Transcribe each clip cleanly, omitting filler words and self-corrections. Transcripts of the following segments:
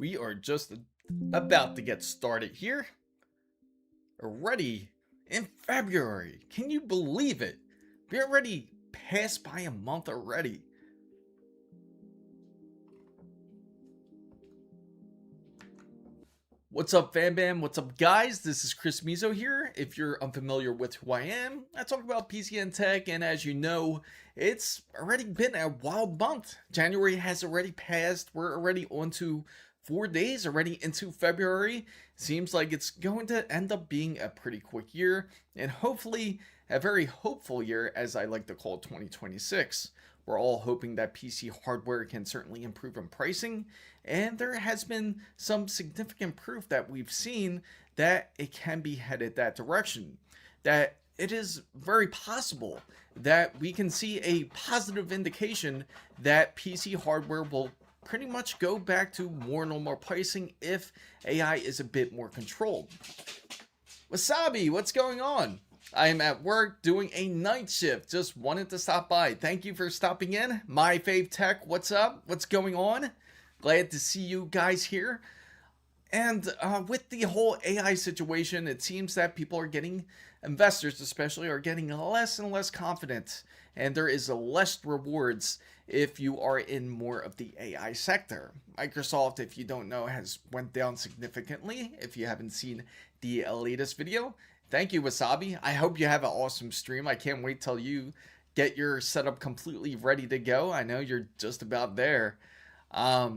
We are just about to get started here. Already in February. Can you believe it? We already passed by a month already. What's up, fam bam? What's up, guys? This is Chris Mizo here. If you're unfamiliar with who I am, I talk about PC and tech, and as you know, it's already been a wild month. January has already passed. We're already on to 4 days already into February. Seems like it's going to end up being a pretty quick year, and hopefully a very hopeful year, as I like to call 2026. We're all hoping that PC hardware can certainly improve in pricing, and there has been some significant proof that we've seen that it can be headed that direction. That it is very possible that we can see a positive indication that PC hardware will pretty much go back to more normal pricing if AI is a bit more controlled. Wasabi, what's going on? I am at work doing a night shift. Just wanted to stop by. Thank you for stopping in. My fave tech, what's up? What's going on? Glad to see you guys here. And with the whole AI situation, it seems that people are getting, investors especially, are getting less and less confident. And there is less rewards if you are in more of the AI sector. Microsoft, if you don't know, has went down significantly. If you haven't seen the latest video, thank you, Wasabi. I hope you have an awesome stream. I can't wait till you get your setup completely ready to go. I know you're just about there. Yeah,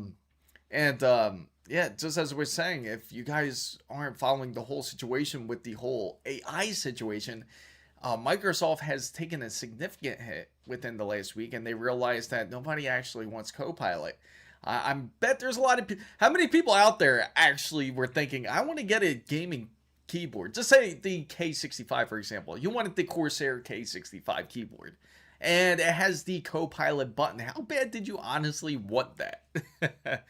just as I was saying, if you guys aren't following the whole situation with the whole AI situation, Microsoft has taken a significant hit within the last week, and they realized that nobody actually wants Copilot. I bet there's a lot of people. How many people out there actually were thinking, I want to get a gaming keyboard? Just say the K65, for example. You wanted the Corsair K65 keyboard, and it has the Copilot button. How bad did you honestly want that?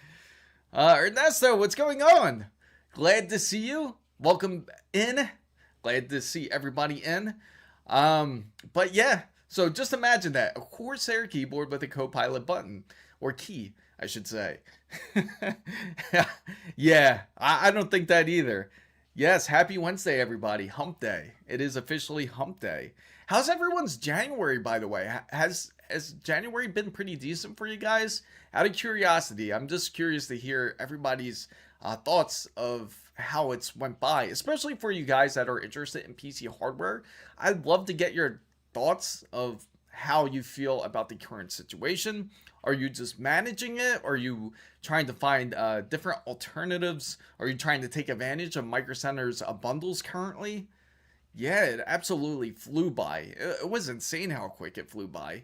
Ernesto, what's going on? Glad to see you. Welcome in. Glad to see everybody in. But yeah, so just imagine that. A Corsair keyboard with a Copilot button. Or key, I should say. Yeah, I don't think that either. Yes, happy Wednesday, everybody. Hump day. It is officially hump day. How's everyone's January, by the way? Has January been pretty decent for you guys? Out of curiosity, I'm just curious to hear everybody's thoughts of how it's went by, especially for you guys that are interested in PC hardware. I'd love to get your thoughts of how you feel about the current situation. Are you just managing it? Are you trying to find different alternatives? Are you trying to take advantage of Micro Center's bundles currently? Yeah, it absolutely flew by. It was insane how quick it flew by.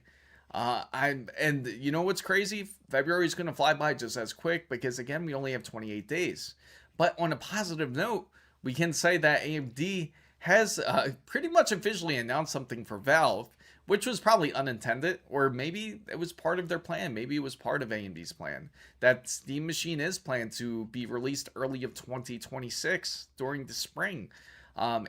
And you know what's crazy? February is going to fly by just as quick because, again, we only have 28 days. But on a positive note, we can say that AMD has pretty much officially announced something for Valve, which was probably unintended, or maybe it was part of their plan. Maybe it was part of AMD's plan. That Steam Machine is planned to be released early of 2026 during the spring.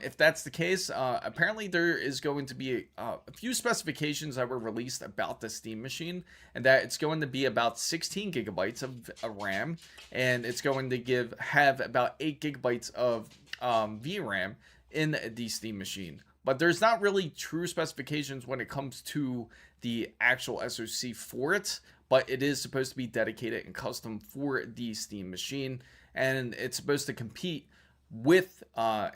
If that's the case, apparently there is going to be a few specifications that were released about the Steam Machine, and that it's going to be about 16 gigabytes of RAM, and it's going to have about 8 gigabytes of VRAM in the Steam Machine. But there's not really true specifications when it comes to the actual SoC for it, but it is supposed to be dedicated and custom for the Steam Machine, and it's supposed to compete with PS5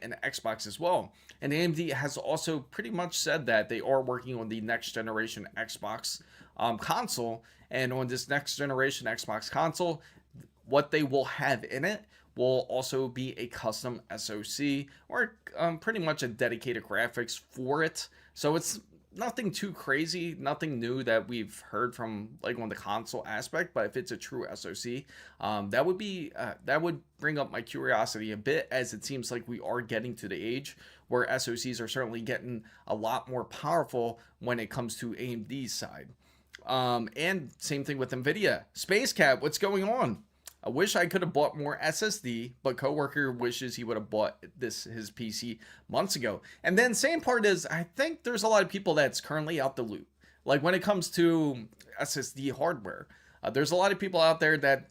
and Xbox as well. And AMD has also pretty much said that they are working on the next generation Xbox console, and on this next generation Xbox console, what they will have in it will also be a custom SoC, or pretty much a dedicated graphics for it. So it's nothing too crazy, nothing new that we've heard from like on the console aspect. But if it's a true SoC, that would bring up my curiosity a bit, as it seems like we are getting to the age where SoCs are certainly getting a lot more powerful when it comes to AMD's side. And same thing with NVIDIA. Space Cat, what's going on? I wish I could have bought more SSD, but coworker wishes he would have bought his PC months ago. And then same part is, I think there's a lot of people that's currently out the loop. Like when it comes to SSD hardware, There's a lot of people out there that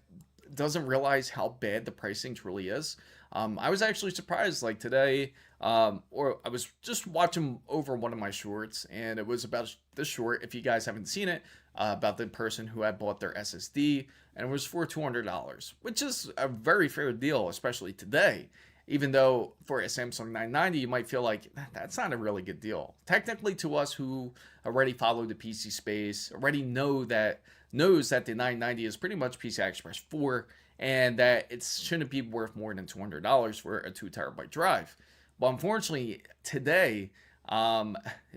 doesn't realize how bad the pricing truly is. I was actually surprised, like today, or I was just watching over one of my shorts, and it was about this short, if you guys haven't seen it, about the person who had bought their SSD, and it was for $200, which is a very fair deal, especially today. Even though for a Samsung 990, you might feel like that's not a really good deal. Technically, to us who already follow the PC space, already knows that the 990 is pretty much PCI Express 4, and that it shouldn't be worth more than $200 for a 2TB drive. But unfortunately, today,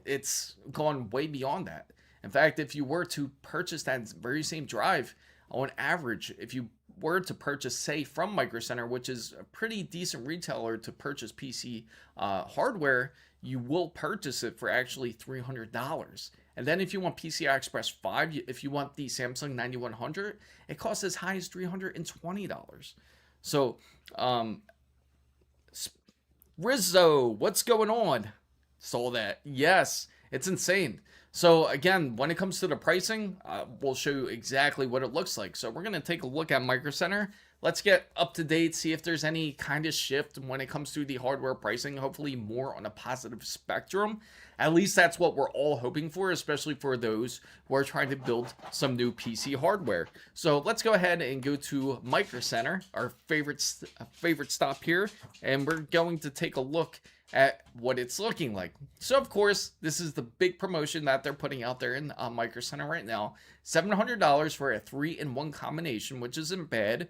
it's gone way beyond that. In fact, if you were to purchase that very same drive, on average, if you were to purchase, say, from Micro Center, which is a pretty decent retailer to purchase PC hardware, you will purchase it for actually $300. And then if you want PCI Express 5, if you want the Samsung 9100, it costs as high as $320. So, Rizzo, what's going on? Saw that. Yes, it's insane. So again, when it comes to the pricing, we'll show you exactly what it looks like. So we're going to take a look at Micro Center. Let's get up to date, see if there's any kind of shift when it comes to the hardware pricing, hopefully more on a positive spectrum. At least that's what we're all hoping for, especially for those who are trying to build some new PC hardware. So let's go ahead and go to Micro Center, our favorite stop here, and we're going to take a look at what it's looking like. So of course, this is the big promotion that they're putting out there in Micro Center right now. $700 for a 3-in-1 combination, which isn't bad.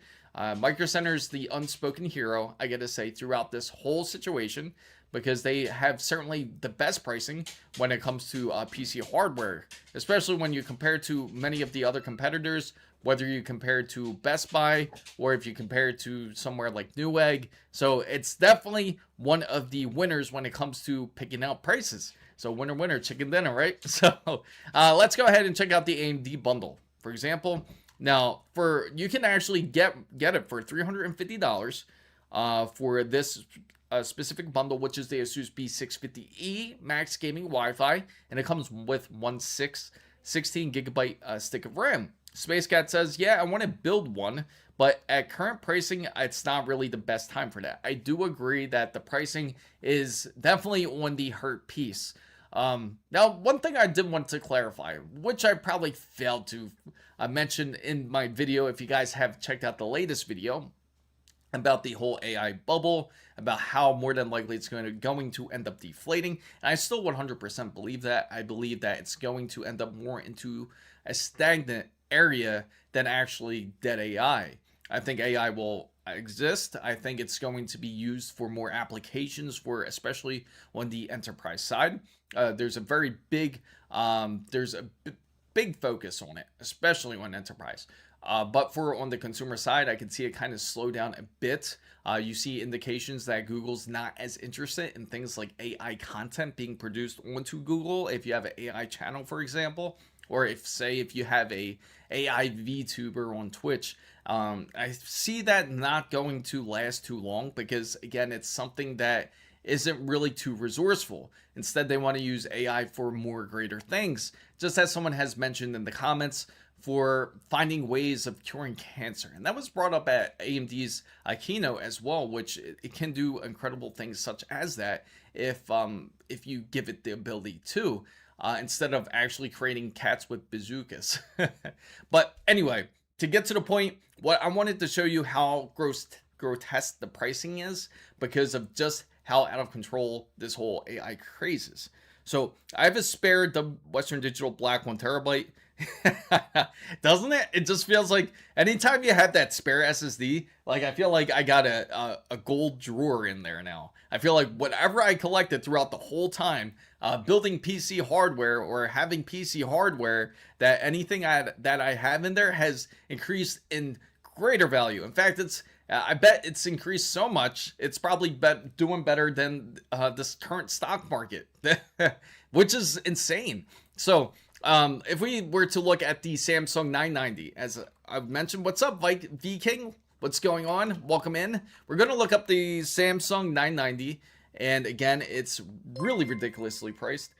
Micro Center is the unspoken hero, I gotta say, throughout this whole situation, because they have certainly the best pricing when it comes to PC hardware, especially when you compare to many of the other competitors, whether you compare it to Best Buy or if you compare it to somewhere like Newegg. So it's definitely one of the winners when it comes to picking out prices. So winner, winner, chicken dinner, right? So let's go ahead and check out the AMD bundle. For example, now you can actually get it for $350 for this specific bundle, which is the ASUS B650E Max Gaming Wi-Fi, and it comes with 16 gigabyte stick of RAM. Space Cat says, yeah, I want to build one, but at current pricing, it's not really the best time for that. I do agree that the pricing is definitely on the hurt piece. Now, one thing I did want to clarify, which I probably failed to mention in my video, if you guys have checked out the latest video, about the whole AI bubble, about how more than likely it's going to end up deflating. And I still 100% believe that. I believe that it's going to end up more into a stagnant area than actually dead AI. I think AI will exist. I think it's going to be used for more applications, for especially on the enterprise side. There's a very big big focus on it, especially on enterprise. But for on the consumer side, I can see it kind of slow down a bit. You see indications that Google's not as interested in things like AI content being produced onto Google. If you have an AI channel, for example, or if you have a AI VTuber on Twitch, I see that not going to last too long because, again, it's something that isn't really too resourceful. Instead, they want to use AI for more greater things, just as someone has mentioned in the comments, for finding ways of curing cancer. And that was brought up at AMD's keynote as well, which it can do incredible things such as that if you give it the ability to, instead of actually creating cats with bazookas. But anyway, to get to the point, what I wanted to show you how grotesque the pricing is because of just how out of control this whole AI craze is. So I have a spare Western Digital Black 1TB. Doesn't it? It just feels like anytime you have that spare SSD, like I feel like I got a gold drawer in there now. I feel like whatever I collected throughout the whole time, building PC hardware or having PC hardware, that anything that I have in there has increased in greater value. In fact, I bet it's increased so much, it's probably doing better than this current stock market, which is insane. So if we were to look at the Samsung 990, as I've mentioned, what's up, Viking? What's going on? Welcome in. We're going to look up the Samsung 990, and again, it's really ridiculously priced.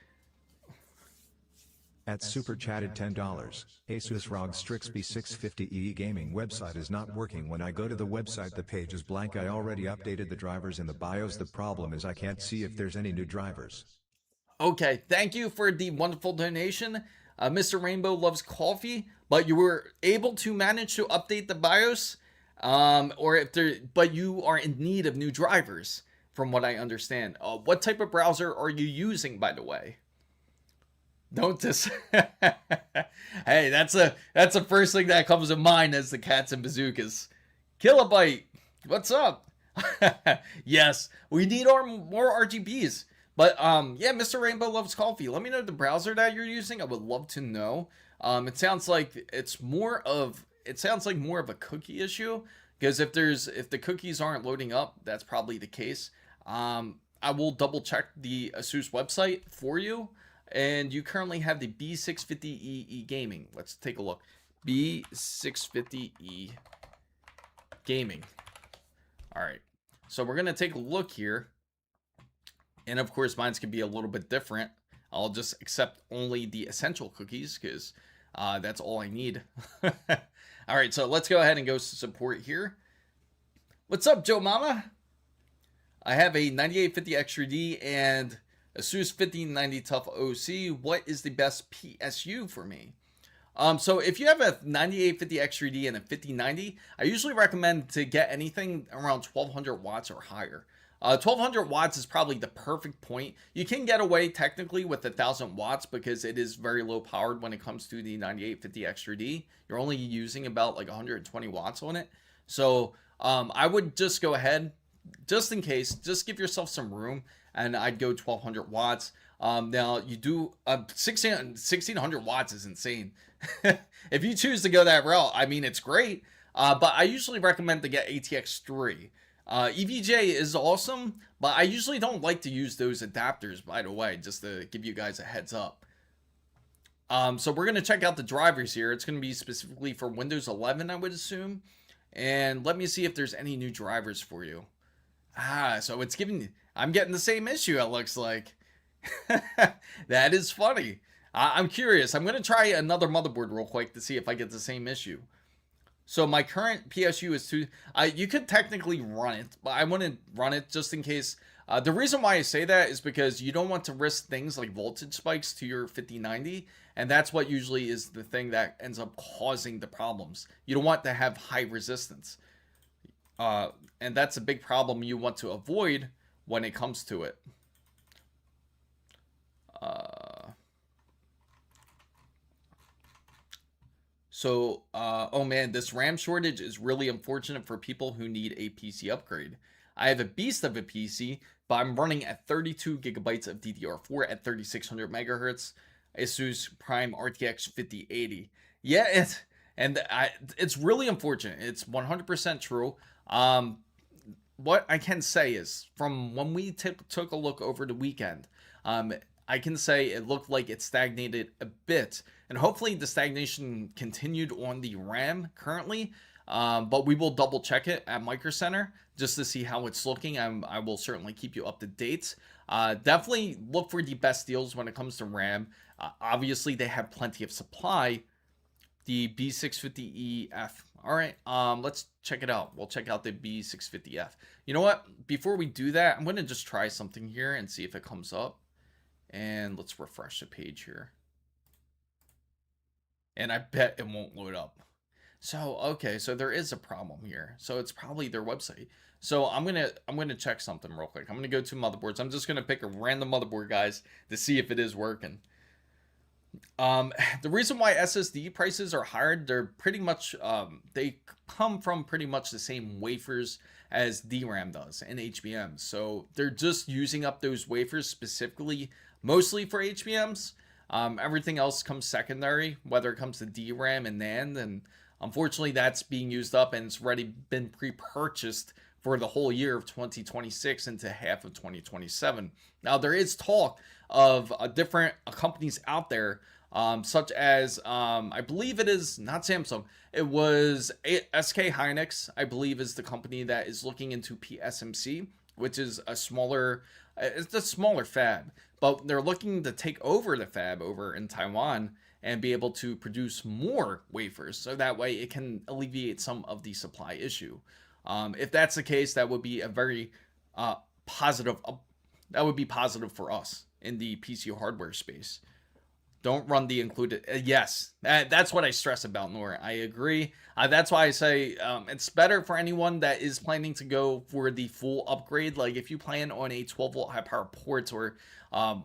At Super Chatted $10. ASUS ROG Strix B650E gaming website is not working. When I go to the website the page is blank. I already updated the drivers in the BIOS. The problem is I can't see if there's any new drivers. Okay, thank you for the wonderful donation. Mr. Rainbow loves coffee, but you were able to manage to update the BIOS, but you are in need of new drivers, from what I understand. What type of browser are you using, by the way? Don't just. Hey, that's the first thing that comes to mind as the cats and bazookas. Kilobyte, what's up? Yes, we need more RGBs. But yeah, Mr. Rainbow loves coffee. Let me know the browser that you're using. I would love to know. It sounds like more of a cookie issue, because if the cookies aren't loading up, that's probably the case. I will double check the ASUS website for you, and you currently have the B650E gaming. Let's take a look. B650E gaming. All right, so we're gonna take a look here. And of course, mine's can be a little bit different. I'll just accept only the essential cookies because that's all I need. All right, so let's go ahead and go to support here. What's up, Joe Mama? I have a 9850 Extra-D and ASUS 1590 Tough OC. What is the best PSU for me? So if you have a 9850 Extra-D and a 5090, I usually recommend to get anything around 1200 watts or higher. 1200 watts is probably the perfect point. You can get away technically with 1000 watts because it is very low powered when it comes to the 9850 Extra-D. You're only using about like 120 watts on it. So I would just go ahead, just in case, just give yourself some room, and I'd go 1200 watts. Now you do 1600 watts is insane. If you choose to go that route, I mean, it's great. But I usually recommend to get ATX 3. EVJ is awesome, but I usually don't like to use those adapters, by the way, just to give you guys a heads up. So we're going to check out the drivers here. It's going to be specifically for Windows 11, I would assume. And let me see if there's any new drivers for you. So it's I'm getting the same issue, it looks like. That is funny. I'm curious. I'm going to try another motherboard real quick to see if I get the same issue. So my current PSU is you could technically run it, but I wouldn't run it just in case. The reason why I say that is because you don't want to risk things like voltage spikes to your 5090, and that's what usually is the thing that ends up causing the problems. You don't want to have high resistance. And that's a big problem you want to avoid when it comes to it. Oh man, this RAM shortage is really unfortunate for people who need a PC upgrade. I have a beast of a PC, but I'm running at 32 gigabytes of DDR4 at 3600 megahertz, ASUS Prime RTX 5080. Yeah, it's really unfortunate. It's 100% true. What I can say is, from when we took a look over the weekend, I can say it looked like it stagnated a bit, and hopefully the stagnation continued on the RAM currently, but we will double check it at Micro Center just to see how it's looking. I will certainly keep you up to date. Definitely look for the best deals when it comes to RAM. Obviously they have plenty of supply. The B650EF. All right, let's check it out. We'll check out the B650F. You know what? Before we do that, I'm going to just try something here and see if it comes up. And let's refresh the page here. And I bet it won't load up. So, okay, so there is a problem here. So it's probably their website. So I'm gonna check something real quick. I'm gonna go to motherboards. I'm just gonna pick a random motherboard, guys, to see if it is working. The reason why SSD prices are higher, they're pretty much they come from pretty much the same wafers as DRAM does and HBM. So they're just using up those wafers specifically, mostly for HBMs. Everything else comes secondary, whether it comes to DRAM and NAND, and unfortunately that's being used up and it's already been pre-purchased for the whole year of 2026 into half of 2027. Now there is talk of different companies out there, such as I believe it is not Samsung, it was SK Hynix, I believe, is the company that is looking into PSMC, which is a smaller, it's a smaller fab, but they're looking to take over the fab over in Taiwan and be able to produce more wafers, so that way it can alleviate some of the supply issue. If that's the case, that would be a very positive. That would be positive for us in the PC hardware space. Don't run the included. Yes, that's what I stress about, Nor. I agree. That's why I say it's better for anyone that is planning to go for the full upgrade. Like if you plan on a 12 volt high power port, or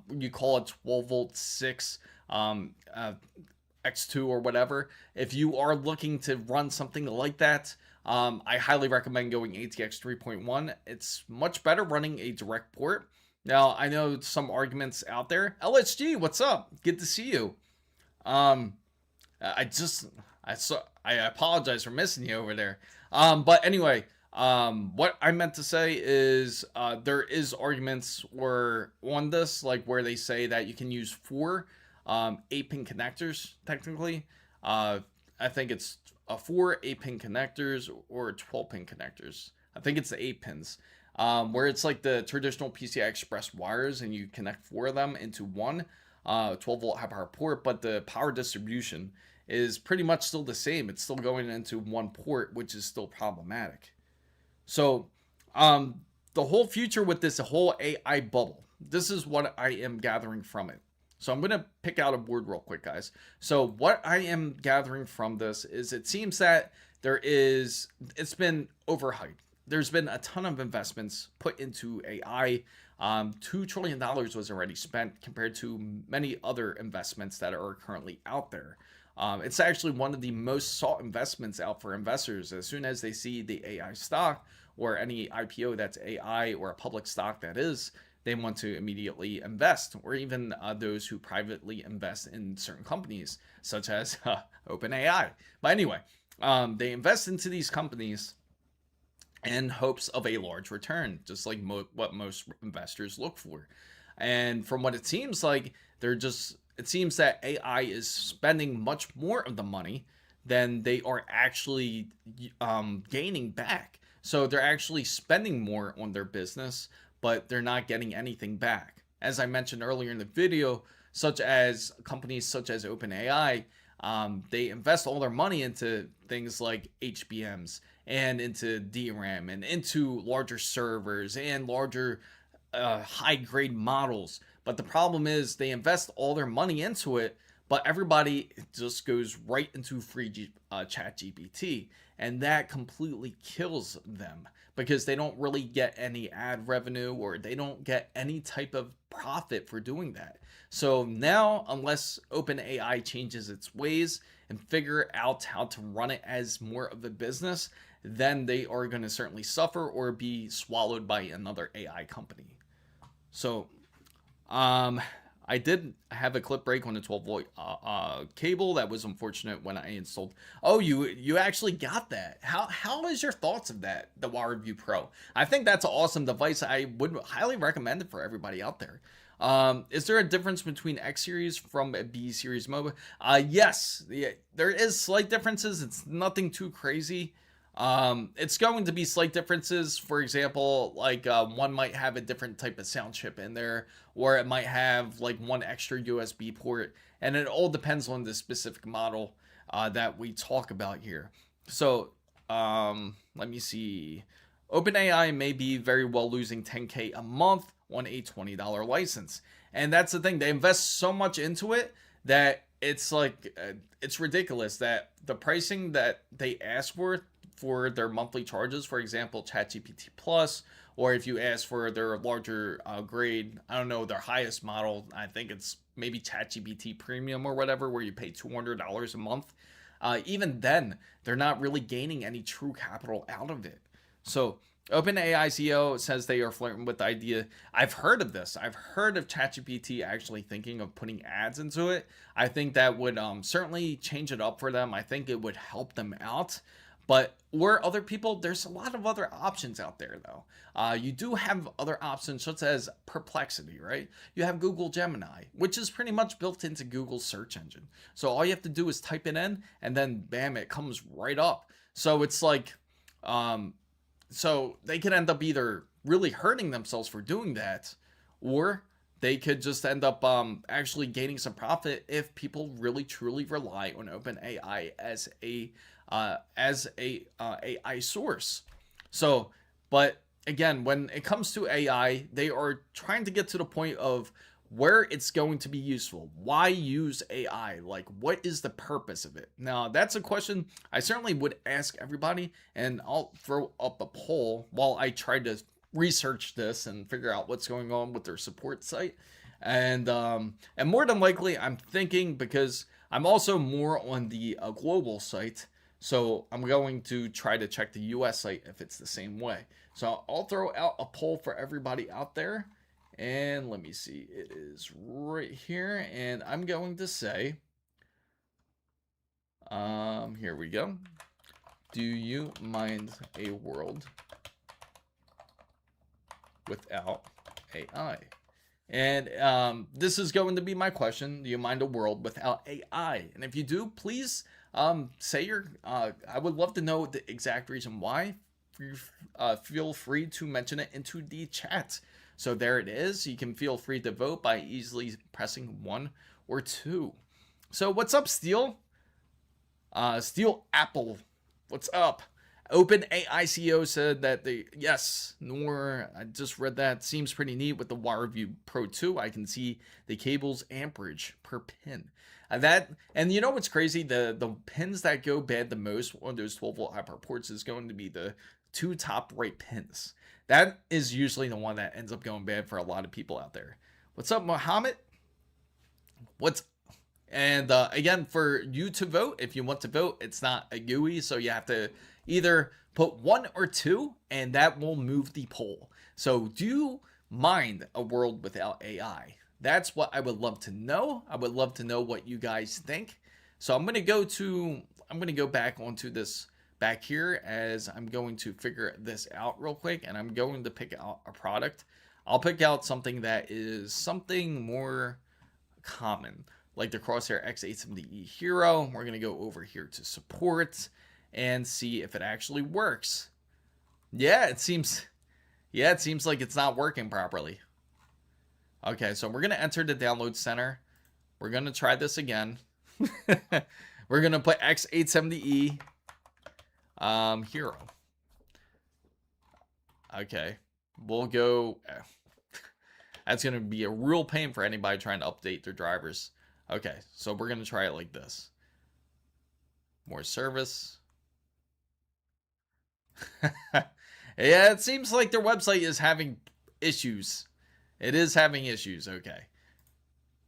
you call it 12 volt 6 X2 or whatever. If you are looking to run something like that, I highly recommend going ATX 3.1. It's much better running a direct port. Now, I know some arguments out there. LSG, what's up? Good to see you. I apologize for missing you over there. But anyway, what I meant to say is there is arguments on this, like where they say that you can use 4 8-pin connectors, technically. I think it's 4 8-pin connectors or 12-pin connectors. I think it's the 8 pins. Where it's like the traditional PCI Express wires, and you connect 4 of them into one 12 volt high power port, but the power distribution is pretty much still the same. It's still going into one port, which is still problematic. So the whole future with this whole AI bubble, this is what I am gathering from it. So I'm going to pick out a board real quick, guys. So what I am gathering from this is it seems that it's been overhyped. There's been a ton of investments put into AI. $2 trillion was already spent compared to many other investments that are currently out there. It's actually one of the most sought investments out for investors. As soon as they see the AI stock or any IPO that's AI or a public stock that is, they want to immediately invest, or even those who privately invest in certain companies, such as OpenAI. But anyway, they invest into these companies in hopes of a large return, just like what most investors look for. And from what it seems like, it seems that AI is spending much more of the money than they are actually gaining back. So they're actually spending more on their business, but they're not getting anything back. As I mentioned earlier in the video, such as companies such as OpenAI, they invest all their money into things like HBMs and into DRAM and into larger servers and larger high-grade models. But the problem is they invest all their money into it, but everybody just goes right into free ChatGPT, and that completely kills them because they don't really get any ad revenue, or they don't get any type of profit for doing that. So now, unless OpenAI changes its ways and figure out how to run it as more of a business, then they are going to certainly suffer or be swallowed by another AI company. So I did have a clip break on the 12 volt cable. That was unfortunate when I installed. Oh, you actually got that. How is your thoughts of that, the WireView Pro? I think that's an awesome device. I would highly recommend it for everybody out there. Is there a difference between X series from a B series MOBA? Yes, there is slight differences. It's nothing too crazy. It's going to be slight differences. For example, like one might have a different type of sound chip in there, or it might have like one extra USB port, and it all depends on the specific model that we talk about here. So let me see. OpenAI may be very well losing $10K a month on a $20 license, and that's the thing. They invest so much into it that it's like it's ridiculous that the pricing that they ask for their monthly charges, for example, ChatGPT Plus, or if you ask for their larger grade, I don't know, their highest model, I think it's maybe ChatGPT Premium or whatever, where you pay $200 a month. Even then, they're not really gaining any true capital out of it. So OpenAI CEO says they are flirting with the idea. I've heard of this. I've heard of ChatGPT actually thinking of putting ads into it. I think that would certainly change it up for them. I think it would help them out. But or other people, there's a lot of other options out there, though. You do have other options such as Perplexity, right? You have Google Gemini, which is pretty much built into Google's search engine. So all you have to do is type it in, and then bam, it comes right up. So it's like, so they could end up either really hurting themselves for doing that, or they could just end up actually gaining some profit if people really truly rely on OpenAI as a AI source. So, but again, when it comes to AI, they are trying to get to the point of where it's going to be useful. Why use AI? Like, what is the purpose of it? Now, that's a question I certainly would ask everybody, and I'll throw up a poll while I try to research this and figure out what's going on with their support site. And more than likely, I'm thinking, because I'm also more on the global site, so I'm going to try to check the US site if it's the same way. So I'll throw out a poll for everybody out there. And let me see, it is right here. And I'm going to say, here we go. Do you mind a world without AI? And this is going to be my question. Do you mind a world without AI? And if you do, please say your, I would love to know the exact reason why. Feel free to mention it into the chat. So there it is. You can feel free to vote by easily pressing 1 or 2. So what's up, Steel? Steel Apple, what's up? OpenAI CEO said that yes, Nor, I just read that. Seems pretty neat with the WireView Pro 2. I can see the cable's amperage per pin. And you know what's crazy? The pins that go bad the most on those 12-volt hyper ports is going to be the 2 top right pins. That is usually the one that ends up going bad for a lot of people out there. What's up, Mohammed? And again, for you to vote, if you want to vote, it's not a GUI, so you have to either put 1 or 2, and that will move the poll. So do you mind a world without AI? That's what I would love to know. I would love to know what you guys think. So I'm going to go back onto this back here, as I'm going to figure this out real quick, and I'm going to pick out a product. I'll pick out something that is something more common, like the Corsair X870E Hero. We're going to go over here to support and see if it actually works. Yeah, it seems like it's not working properly. Okay, so we're going to enter the download center. We're going to try this again. We're going to put X870E Hero. Okay, we'll go. That's going to be a real pain for anybody trying to update their drivers. Okay, so we're going to try it like this. More service. Yeah, it seems like their website is having issues. It is having issues. Okay.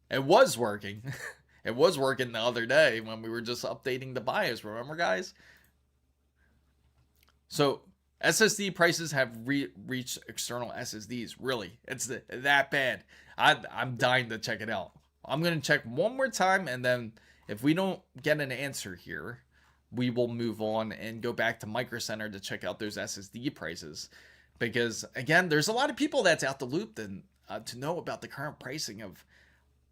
It was working. It was working the other day when we were just updating the BIOS. Remember, guys? So SSD prices have reached external SSDs. Really? It's that bad. I'm dying to check it out. I'm going to check one more time, and then if we don't get an answer here, we will move on and go back to Micro Center to check out those SSD prices. Because, again, there's a lot of people that's out the loop and to know about the current pricing of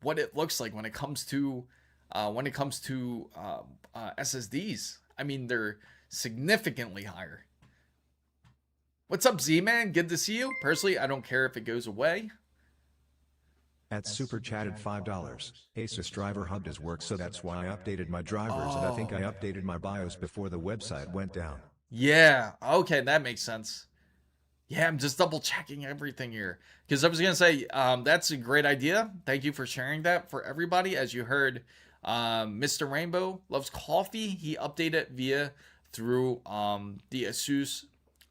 what it looks like when it comes to SSDs. I mean, they're significantly higher. What's up, Z-Man? Good to see you. Personally, I don't care if it goes away. At Super Chatted $5. ASUS driver hub does work, so that's why I updated my drivers, and I think I updated my BIOS before the website went down. Yeah, okay, that makes sense. Yeah, I'm just double checking everything here. Because I was going to say, that's a great idea. Thank you for sharing that for everybody. As you heard, Mr. Rainbow loves coffee. He updated through the ASUS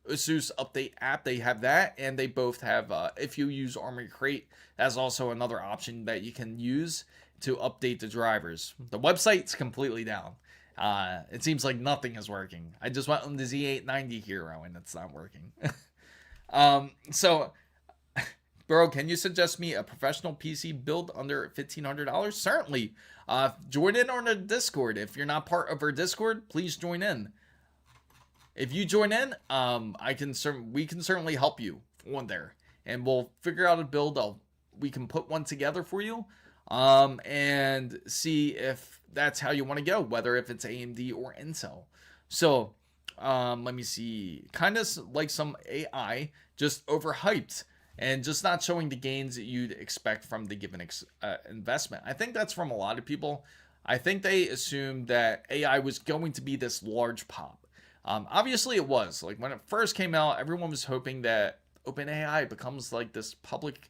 update app. They have that, and they both have, if you use Armory Crate, that's also another option that you can use to update the drivers. The website's completely down. It seems like nothing is working. I just went on the Z890 Hero, and it's not working. So, bro, can you suggest me a professional PC build under $1,500? Certainly. Join in on the Discord. If you're not part of our Discord, please join in. If you join in, we can certainly help you on there, and we'll figure out a build. We can put one together for you, and see if that's how you want to go, whether if it's AMD or Intel. So, let me see, kind of like some AI, just overhyped and just not showing the gains that you'd expect from the given investment. I think that's from a lot of people. I think they assumed that AI was going to be this large pop. Obviously, it was. Like when it first came out, everyone was hoping that OpenAI becomes like this public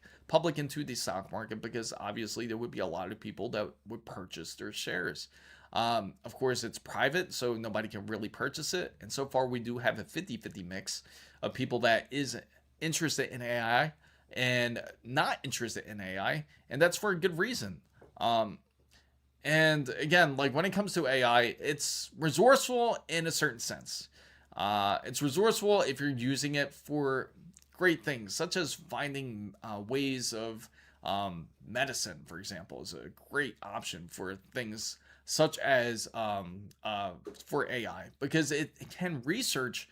into the stock market, because obviously there would be a lot of people that would purchase their shares. Of course, it's private, so nobody can really purchase it. And so far, we do have a 50-50 mix of people that is interested in AI and not interested in AI, and that's for a good reason. And again, like when it comes to AI, it's resourceful in a certain sense. It's resourceful if you're using it for great things, such as finding ways of medicine, for example, is a great option for things such as for AI, because it can research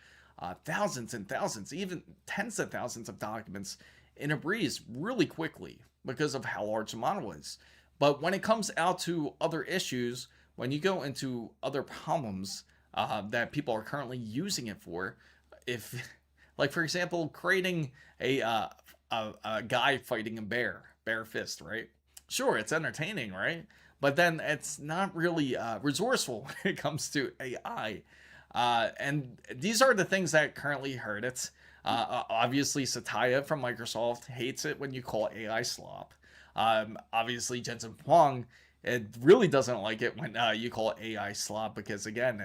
thousands and thousands, even tens of thousands of documents in a breeze really quickly because of how large the model is. But when it comes out to other issues, when you go into other problems that people are currently using it for, if, like for example, creating a guy fighting a bear fist, right? Sure, it's entertaining, right? But then it's not really resourceful when it comes to AI. And these are the things that currently hurt it. Obviously, Satya from Microsoft hates it when you call AI slop. Obviously, Jensen Huang, it really doesn't like it when you call AI slop, because again,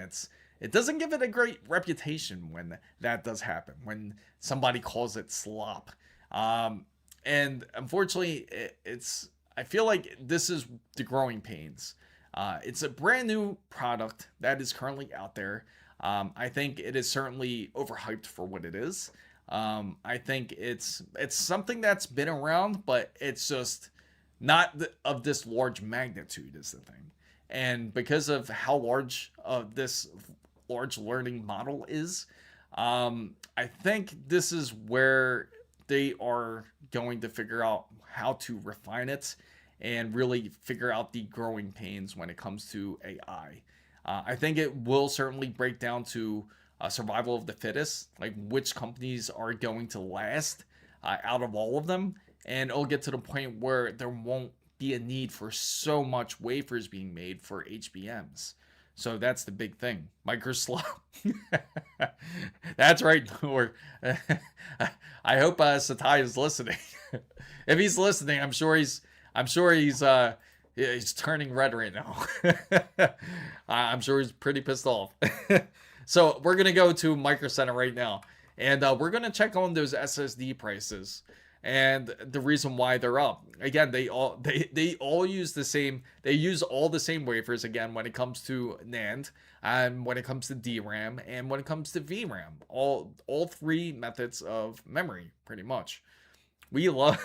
it doesn't give it a great reputation when that does happen, when somebody calls it slop. And unfortunately, I feel like this is the growing pains. It's a brand new product that is currently out there. I think it is certainly overhyped for what it is. I think it's something that's been around, but it's just not of this large magnitude is the thing. And because of how large this large learning model is, I think this is where they are going to figure out how to refine it and really figure out the growing pains when it comes to AI. I think it will certainly break down to survival of the fittest, like which companies are going to last out of all of them. And it'll get to the point where there won't be a need for so much wafers being made for HBMs. So that's the big thing. Microslop. That's right, Noor. I hope Satai is listening. If he's listening, I'm sure he's turning red right now. I'm sure he's pretty pissed off. So we're gonna go to Micro Center right now, and we're gonna check on those SSD prices and the reason why they're up. Again, they all use the same. They use all the same wafers again when it comes to NAND, and when it comes to DRAM, and when it comes to VRAM. All three methods of memory, pretty much. We love.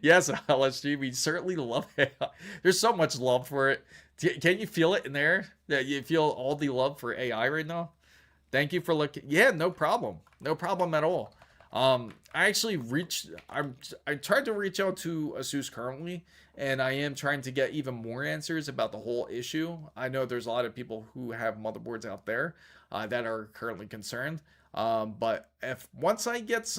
Yes, LSG, we certainly love it. There's so much love for it. Can you feel it in there? Yeah, you feel all the love for AI right now? Thank you for looking. Yeah, no problem. No problem at all. I actually I tried to reach out to ASUS currently, and I am trying to get even more answers about the whole issue. I know there's a lot of people who have motherboards out there that are currently concerned. But once I get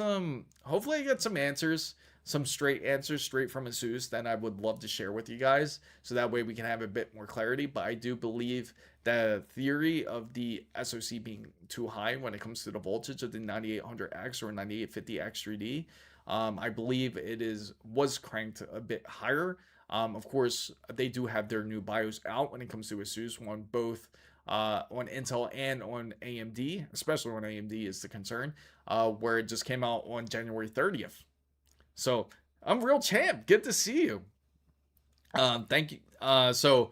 hopefully I get some answers, some straight answers straight from ASUS, then I would love to share with you guys, so that way we can have a bit more clarity. But I do believe the theory of the SoC being too high when it comes to the voltage of the 9800X or 9850X 3D, I believe it was cranked a bit higher. Of course, they do have their new BIOS out when it comes to ASUS, on both on Intel and on AMD, especially when AMD is the concern, where it just came out on January 30th. So, Unreal Champ, good to see you. Thank you. So,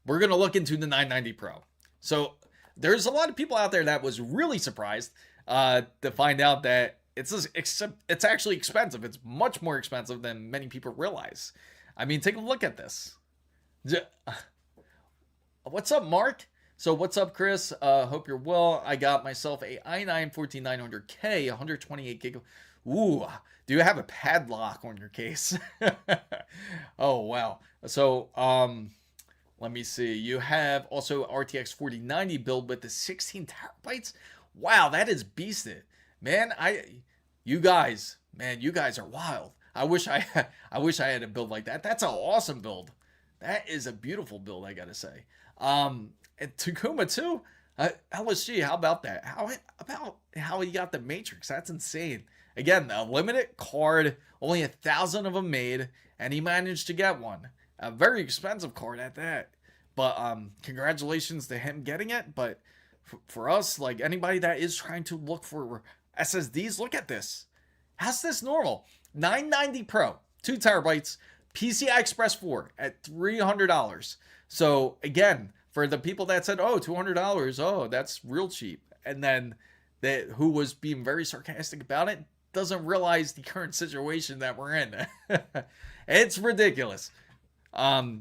we're going to look into the 990 Pro. So, there's a lot of people out there that was really surprised to find out that it's actually expensive. It's much more expensive than many people realize. I mean, take a look at this. What's up, Mark? So what's up, Chris? Hope you're well. I got myself a i9 14900K, 128 gig. Ooh, do you have a padlock on your case? Oh, wow. So, Let me see. You have also RTX 4090 build with the 16 terabytes. Wow, that is beasted. Man, you guys, man, you guys are wild. I wish I had a build like that. That's an awesome build. That is a beautiful build, I gotta say. And Takuma too. LSG, how about that? How about how he got the Matrix? That's insane. Again, a limited card, only 1,000 of them made, and he managed to get one. A very expensive card at that. But congratulations to him getting it. But for us, like anybody that is trying to look for SSDs, look at this. How's this normal? 990 Pro, 2 terabytes, PCI Express 4 at $300. So again, for the people that said, oh, $200, oh, that's real cheap. And then who was being very sarcastic about it doesn't realize the current situation that we're in. It's ridiculous. Do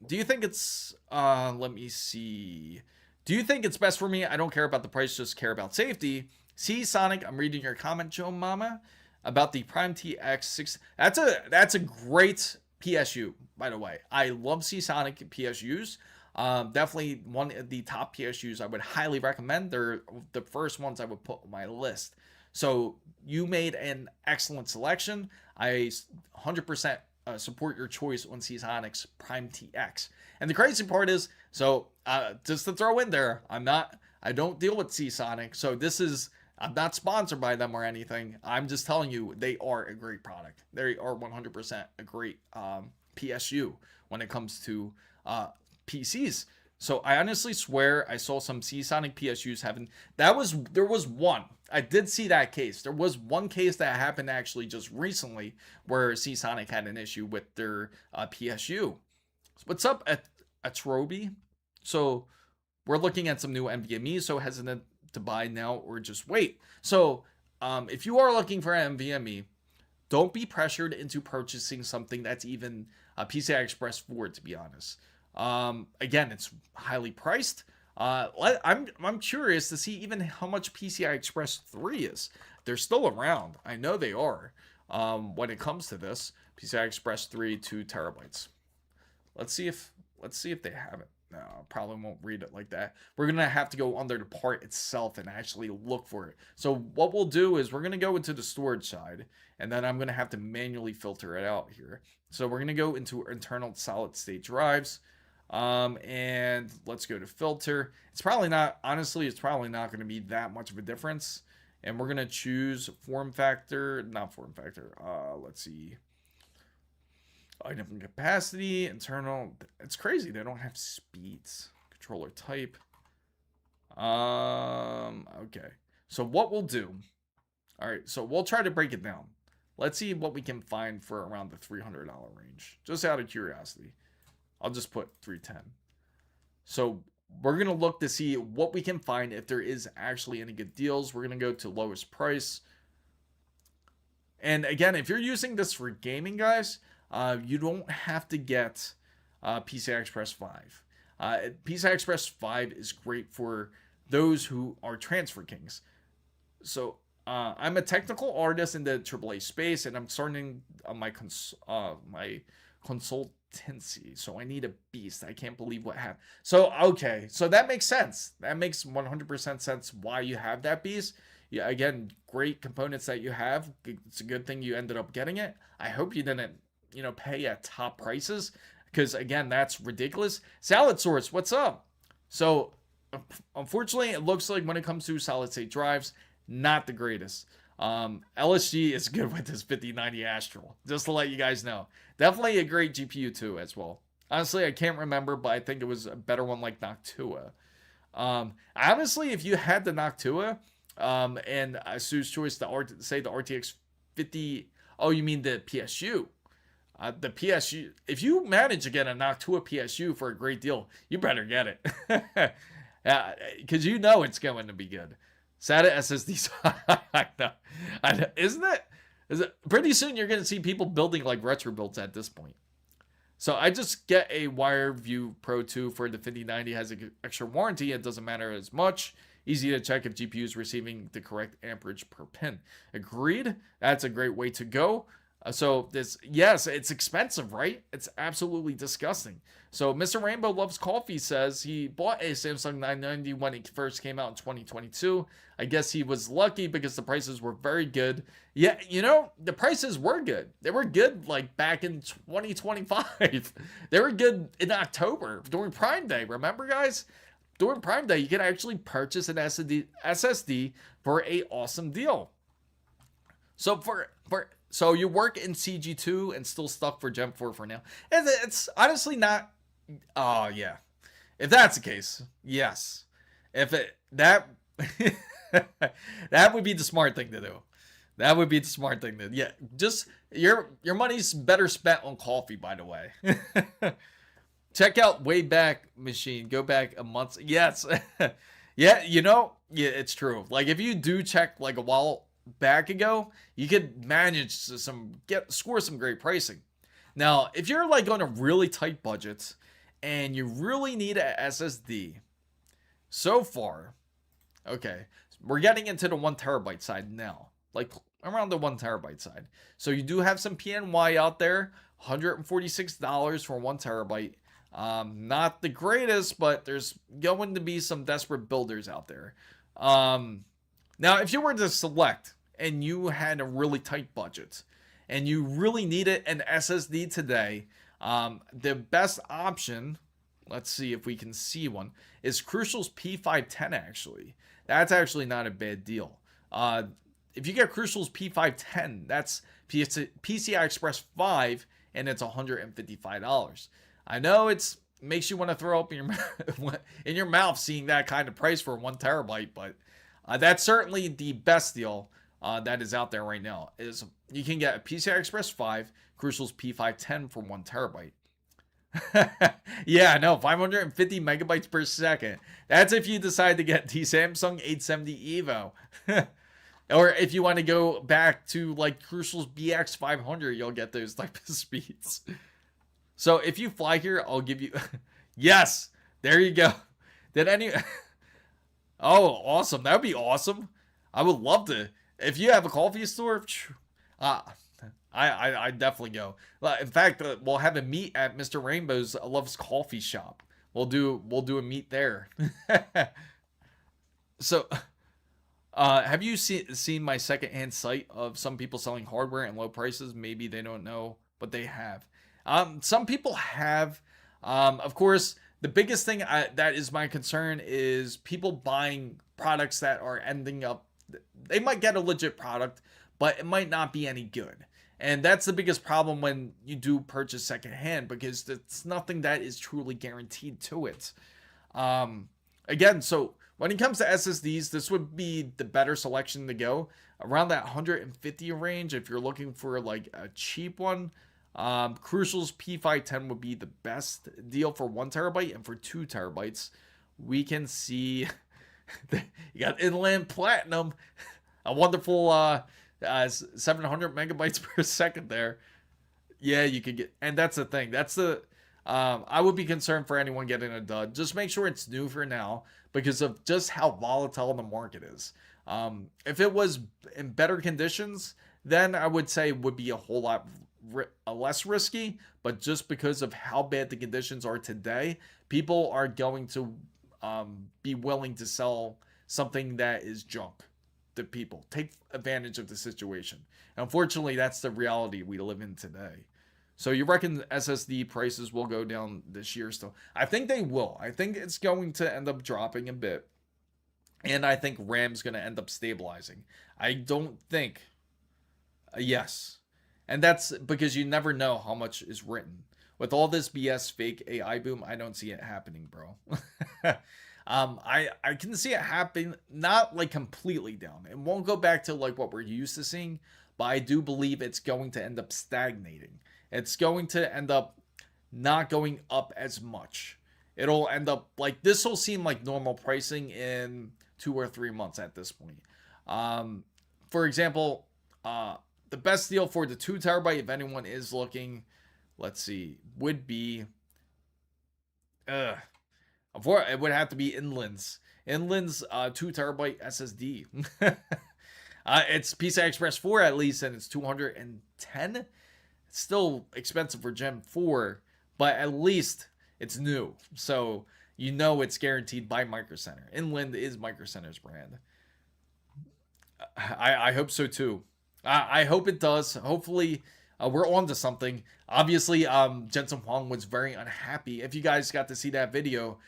you think it's let me see. Do you think it's best for me? I don't care about the price, just care about safety. See, Sonic, I'm reading your comment, Joe Mama, about the Prime TX6. That's a great PSU, by the way. I love Sonic PSUs. Definitely one of the top PSUs I would highly recommend. They're the first ones I would put on my list. So you made an excellent selection. I 100% support your choice on Sonic's Prime TX. And the crazy part is, so just to throw in there, I don't deal with Sonic, so I'm not sponsored by them or anything. I'm just telling you, they are a great product. They are 100% a great PSU when it comes to PCs. So I honestly swear I saw some Sonic PSUs having, there was one. I did see that case. There was one case that happened actually just recently where Sonic had an issue with their PSU. What's up, Atrobi? So we're looking at some new NVMe, so hesitant to buy now or just wait. So if you are looking for an NVMe, don't be pressured into purchasing something that's even a PCI Express 4, to be honest. Again, it's highly priced. I'm curious to see even how much PCI Express 3 is. They're still around. I know they are. When it comes to this, PCI Express 3, 2 terabytes. Let's see if they have it. No, probably won't read it like that. We're gonna have to go under the part itself and actually look for it. So what we'll do is we're gonna go into the storage side, and then I'm gonna have to manually filter it out here. So we're gonna go into internal solid state drives. And let's go to filter. It's probably not going to be that much of a difference. And we're going to choose let's see. Item capacity, internal. It's crazy. They don't have speeds. Controller type. Okay. So what we'll do. All right. So we'll try to break it down. Let's see what we can find for around the $300 range. Just out of curiosity. I'll just put 310. So we're going to look to see what we can find if there is actually any good deals. We're going to go to lowest price. And again, if you're using this for gaming, guys, you don't have to get PCI Express 5. PCI Express 5 is great for those who are transfer kings. So I'm a technical artist in the AAA space, and I'm starting my consultancy. So I need a beast. I can't believe what happened. So okay, so that makes sense. That makes 100% sense why you have that beast. Yeah, again, great components that you have. It's a good thing you ended up getting it. I hope you didn't, pay at top prices, because again, that's ridiculous. Salad Source, what's up? So unfortunately, it looks like when it comes to solid state drives, not the greatest. LSG is good with this 5090 Astral, just to let you guys know. Definitely a great GPU too as well. Honestly, I can't remember, but I think it was a better one like Noctua. Honestly, if you had the Noctua and ASUS choice to say the RTX 50, oh, you mean the PSU? The PSU, if you manage to get a Noctua PSU for a great deal, you better get it. Because it's going to be good. SATA SSDs. I know. Isn't it? Pretty soon you're going to see people building like retro builds at this point. So I just get a WireView Pro 2 for the 5090. Has an extra warranty. It doesn't matter as much. Easy to check if GPU is receiving the correct amperage per pin. Agreed. That's a great way to go. So this, yes, it's expensive, right? It's absolutely disgusting. So Mr. Rainbow Loves Coffee says he bought a Samsung 990 when it first came out in 2022. I guess he was lucky because the prices were very good. Yeah, you know, the prices were good. They were good like back in 2025. They were good in October during Prime Day. Remember, guys? During Prime Day, you can actually purchase an SSD for a awesome deal. So so you work in CG2 and still stuck for Gen 4 for now. And it's honestly not. Oh yeah, if that's the case, yes. If it that that would be the smart thing to do. That would be the smart thing to, yeah. Just your money's better spent on coffee, by the way. Check out Wayback Machine. Go back a month. Yes, yeah. You know, yeah, it's true. Like if you do check like a while back ago, you could manage to score some great pricing. Now, if you're like on a really tight budget and you really need a SSD, so far, okay, we're getting into the 1 TB side now, like around the 1 TB side. So you do have some PNY out there, $146 for 1 TB. Not the greatest, but there's going to be some desperate builders out there. Now, if you were to select and you had a really tight budget and you really needed an SSD today, the best option, let's see if we can see one, is Crucial's P510 actually. That's actually not a bad deal. If you get Crucial's P510, that's PCI Express 5 and it's $155. I know it's makes you want to throw up in your mouth seeing that kind of price for 1 TB, but that's certainly the best deal that is out there right now. Is you can get a PCI Express 5, Crucial's P510 for 1 TB. Yeah, I know, 550 megabytes per second. That's if you decide to get the Samsung 870 EVO. Or if you want to go back to like Crucial's BX500, you'll get those type of speeds. So if you fly here, I'll give you. Yes, there you go. Did any? Oh, awesome! That would be awesome. I would love to. If you have a coffee store, I definitely go. In fact, we'll have a meet at Mr. Rainbow's Loves Coffee Shop. We'll do a meet there. So, have you seen my secondhand site of some people selling hardware at low prices? Maybe they don't know, but they have. Some people have. Of course, the biggest thing that is my concern is people buying products that are ending up. They might get a legit product, but it might not be any good. And that's the biggest problem when you do purchase secondhand, because it's nothing that is truly guaranteed to it. Again, so when it comes to SSDs, this would be the better selection to go around that 150 range. If you're looking for like a cheap one, Crucial's P510 would be the best deal for 1 TB, and for 2 TB, we can see you got Inland Platinum, a wonderful 700 megabytes per second there. Yeah, you could get, and that's the thing. That's the I would be concerned for anyone getting a dud. Just make sure it's new for now because of just how volatile the market is. If it was in better conditions, then I would say it would be a whole lot less risky. But just because of how bad the conditions are today, people are going to be willing to sell something that is junk to people. Take advantage of the situation. Unfortunately, that's the reality we live in today. So you reckon SSD prices will go down this year still? I think they will. I think it's going to end up dropping a bit. And I think RAM's going to end up stabilizing. I don't think... yes. And that's because you never know how much is written. With all this BS fake AI boom, I don't see it happening, bro. I can see it happen, not like completely down. It won't go back to like what we're used to seeing, but I do believe it's going to end up stagnating. It's going to end up not going up as much. It'll end up like, this will seem like normal pricing in 2 or 3 months at this point. For example, the best deal for the 2 TB, if anyone is looking, let's see, would be, it would have to be Inland's 2 TB SSD. It's PCI Express 4 at least, and it's 210. It's still expensive for Gen 4, but at least it's new. So you know it's guaranteed by Micro Center. Inland is Micro Center's brand. I hope so too. I hope it does. Hopefully, we're on to something. Obviously, Jensen Huang was very unhappy. If you guys got to see that video,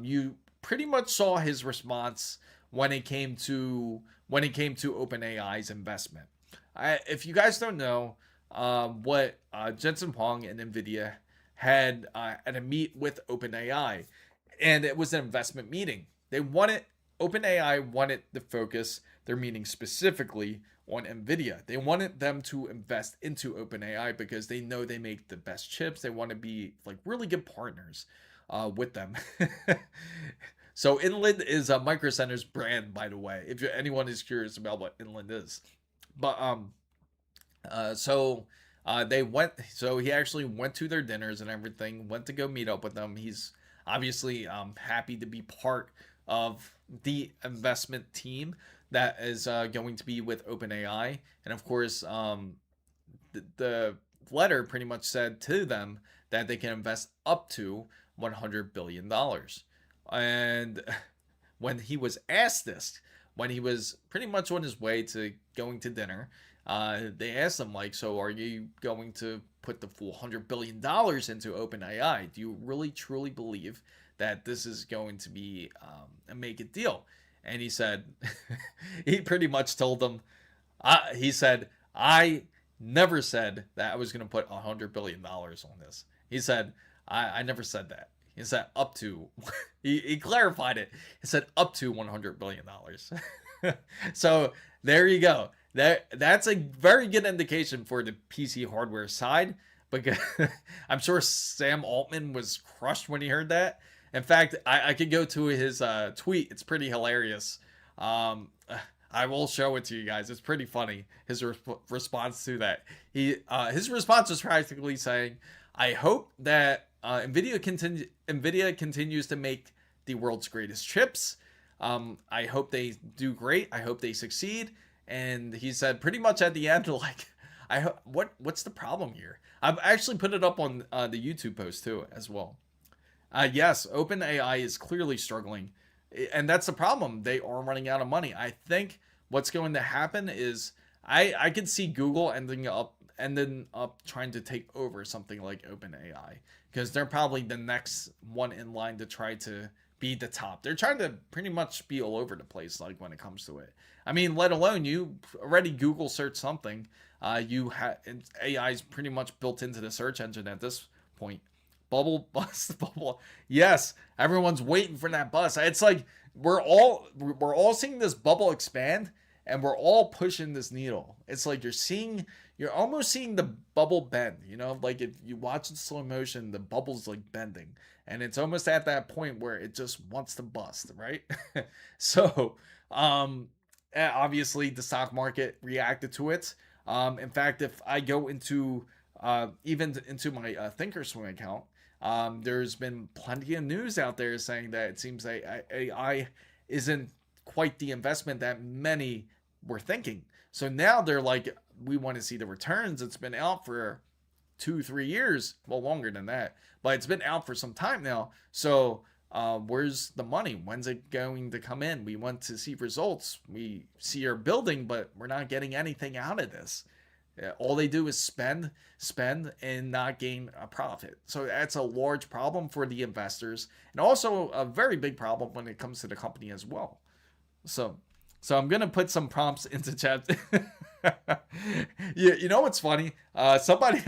you pretty much saw his response when it came to OpenAI's investment. If you guys don't know, what Jensen Huang and NVIDIA had at a meet with OpenAI, and it was an investment meeting. OpenAI wanted to focus their meeting specifically on NVIDIA. They wanted them to invest into OpenAI because they know they make the best chips. They want to be like really good partners with them. So Inland is Micro Center's brand, by the way, if anyone is curious about what Inland is. But he actually went to their dinners and everything, went to go meet up with them. He's obviously happy to be part of the investment team that is going to be with OpenAI. And of course, the letter pretty much said to them that they can invest up to $100 billion. And when he was asked this, when he was pretty much on his way to going to dinner, they asked him, like, so are you going to put the full $100 billion into OpenAI? Do you really truly believe that this is going to be a make it deal? And he said, he pretty much told them, he said, I never said that I was going to put $100 billion on this. He said, I never said that. He said up to, he clarified it. He said up to $100 billion. So there you go. That's a very good indication for the PC hardware side, because I'm sure Sam Altman was crushed when he heard that. In fact, I could go to his tweet. It's pretty hilarious. I will show it to you guys. It's pretty funny, his response to that. His response was practically saying, I hope that NVIDIA continues to make the world's greatest chips. I hope they do great. I hope they succeed. And he said pretty much at the end, like, what's the problem here? I've actually put it up on the YouTube post too, as well. Yes, OpenAI is clearly struggling, and that's the problem. They are running out of money. I think what's going to happen is I could see Google ending up trying to take over something like OpenAI, because they're probably the next one in line to try to be the top. They're trying to pretty much be all over the place, like when it comes to it. I mean, let alone you already Google search something, AI is pretty much built into the search engine at this point. Bubble bust bubble. Yes, everyone's waiting for that bust. It's like we're all seeing this bubble expand, and we're all pushing this needle. It's like you're almost seeing the bubble bend, you know, like if you watch it slow motion, the bubble's like bending, and it's almost at that point where it just wants to bust, right? So, obviously the stock market reacted to it. In fact, if I go into even into my Thinkorswim account, there's been plenty of news out there saying that it seems that AI isn't quite the investment that many were thinking. So now they're like, we want to see the returns. It's been out for 2-3 years, well, longer than that, but it's been out for some time now. So where's the money? When's it going to come in? We want to see results. We see our building, but we're not getting anything out of this. All they do is spend, and not gain a profit. So that's a large problem for the investors, and also a very big problem when it comes to the company as well. So I'm gonna put some prompts into chat. You know what's funny? Somebody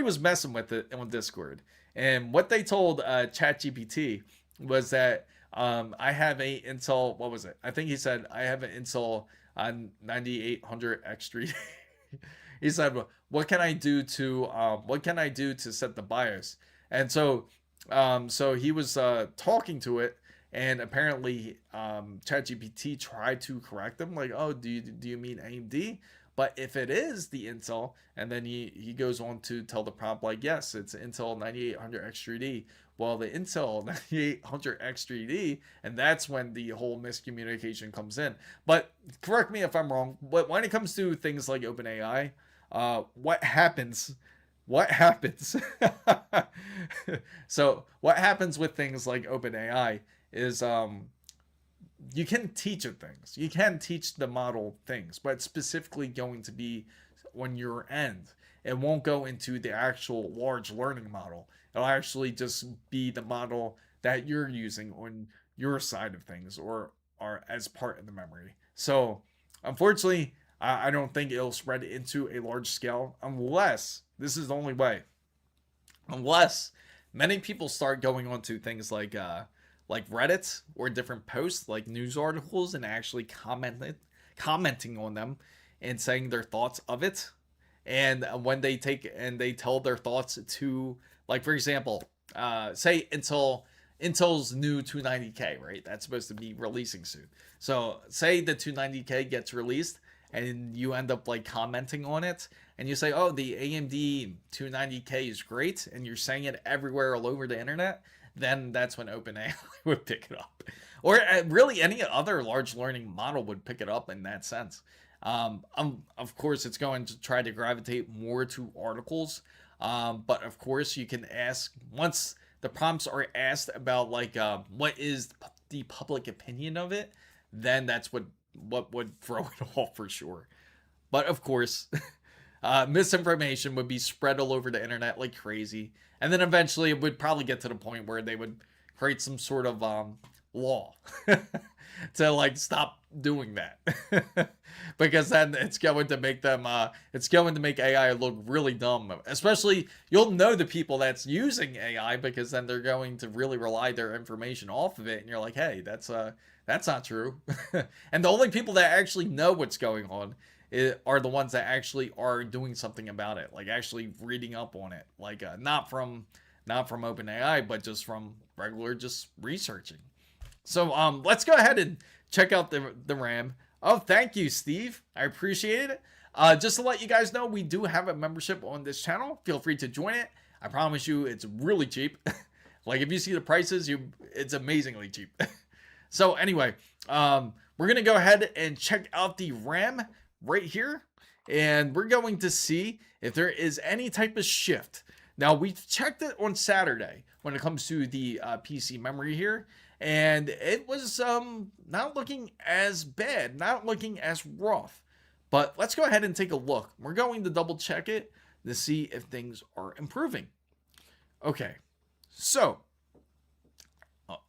was messing with it on Discord, and what they told ChatGPT was that I have a Intel. What was it? I think he said I have an Intel on 9800X3. He said, what can I do to set the BIOS? And so he was talking to it, and apparently ChatGPT tried to correct him, like, oh, do you mean AMD? But if it is the Intel, and then he goes on to tell the prompt like, yes, it's Intel 9800X3D. Well, the Intel 9800X3D, and that's when the whole miscommunication comes in. But correct me if I'm wrong, but when it comes to things like OpenAI, what happens? What happens? So what happens with things like OpenAI is you can teach it things. You can teach the model things, but it's specifically going to be on your end. It won't go into the actual large learning model. It'll actually just be the model that you're using on your side of things or are as part of the memory. So unfortunately, I don't think it'll spread into a large scale unless, this is the only way, unless many people start going on to things like Reddit or different posts like news articles and actually commenting on them and saying their thoughts of it. And when they take and they tell their thoughts to, like, for example, say Intel's new 290K, right? That's supposed to be releasing soon. So say the 290K gets released and you end up like commenting on it and you say, oh, the AMD 290K is great, and you're saying it everywhere all over the internet, then that's when OpenAI would pick it up. Or really any other large learning model would pick it up in that sense. Of course, it's going to try to gravitate more to articles. But of course, you can ask, once the prompts are asked about like what is the public opinion of it, then that's what would throw it off for sure. But of course, misinformation would be spread all over the internet like crazy. And then eventually it would probably get to the point where they would create some sort of law to like stop doing that. Because then it's going to make them it's going to make AI look really dumb. Especially, you'll know the people that's using AI, because then they're going to really rely their information off of it, and you're like, hey, that's not true. And the only people that actually know what's going on are the ones that actually are doing something about it, like actually reading up on it, like not from OpenAI, but just from regular just researching. So let's go ahead and check out the RAM. Oh, thank you, Steve. I appreciate it. Just to let you guys know, we do have a membership on this channel. Feel free to join it. I promise you, it's really cheap. Like, if you see the prices, it's amazingly cheap. So anyway, we're gonna go ahead and check out the RAM right here, and we're going to see if there is any type of shift. Now, we checked it on Saturday when it comes to the PC memory here, and it was not looking as bad, not looking as rough. But let's go ahead and take a look. We're going to double check it to see if things are improving. Okay, so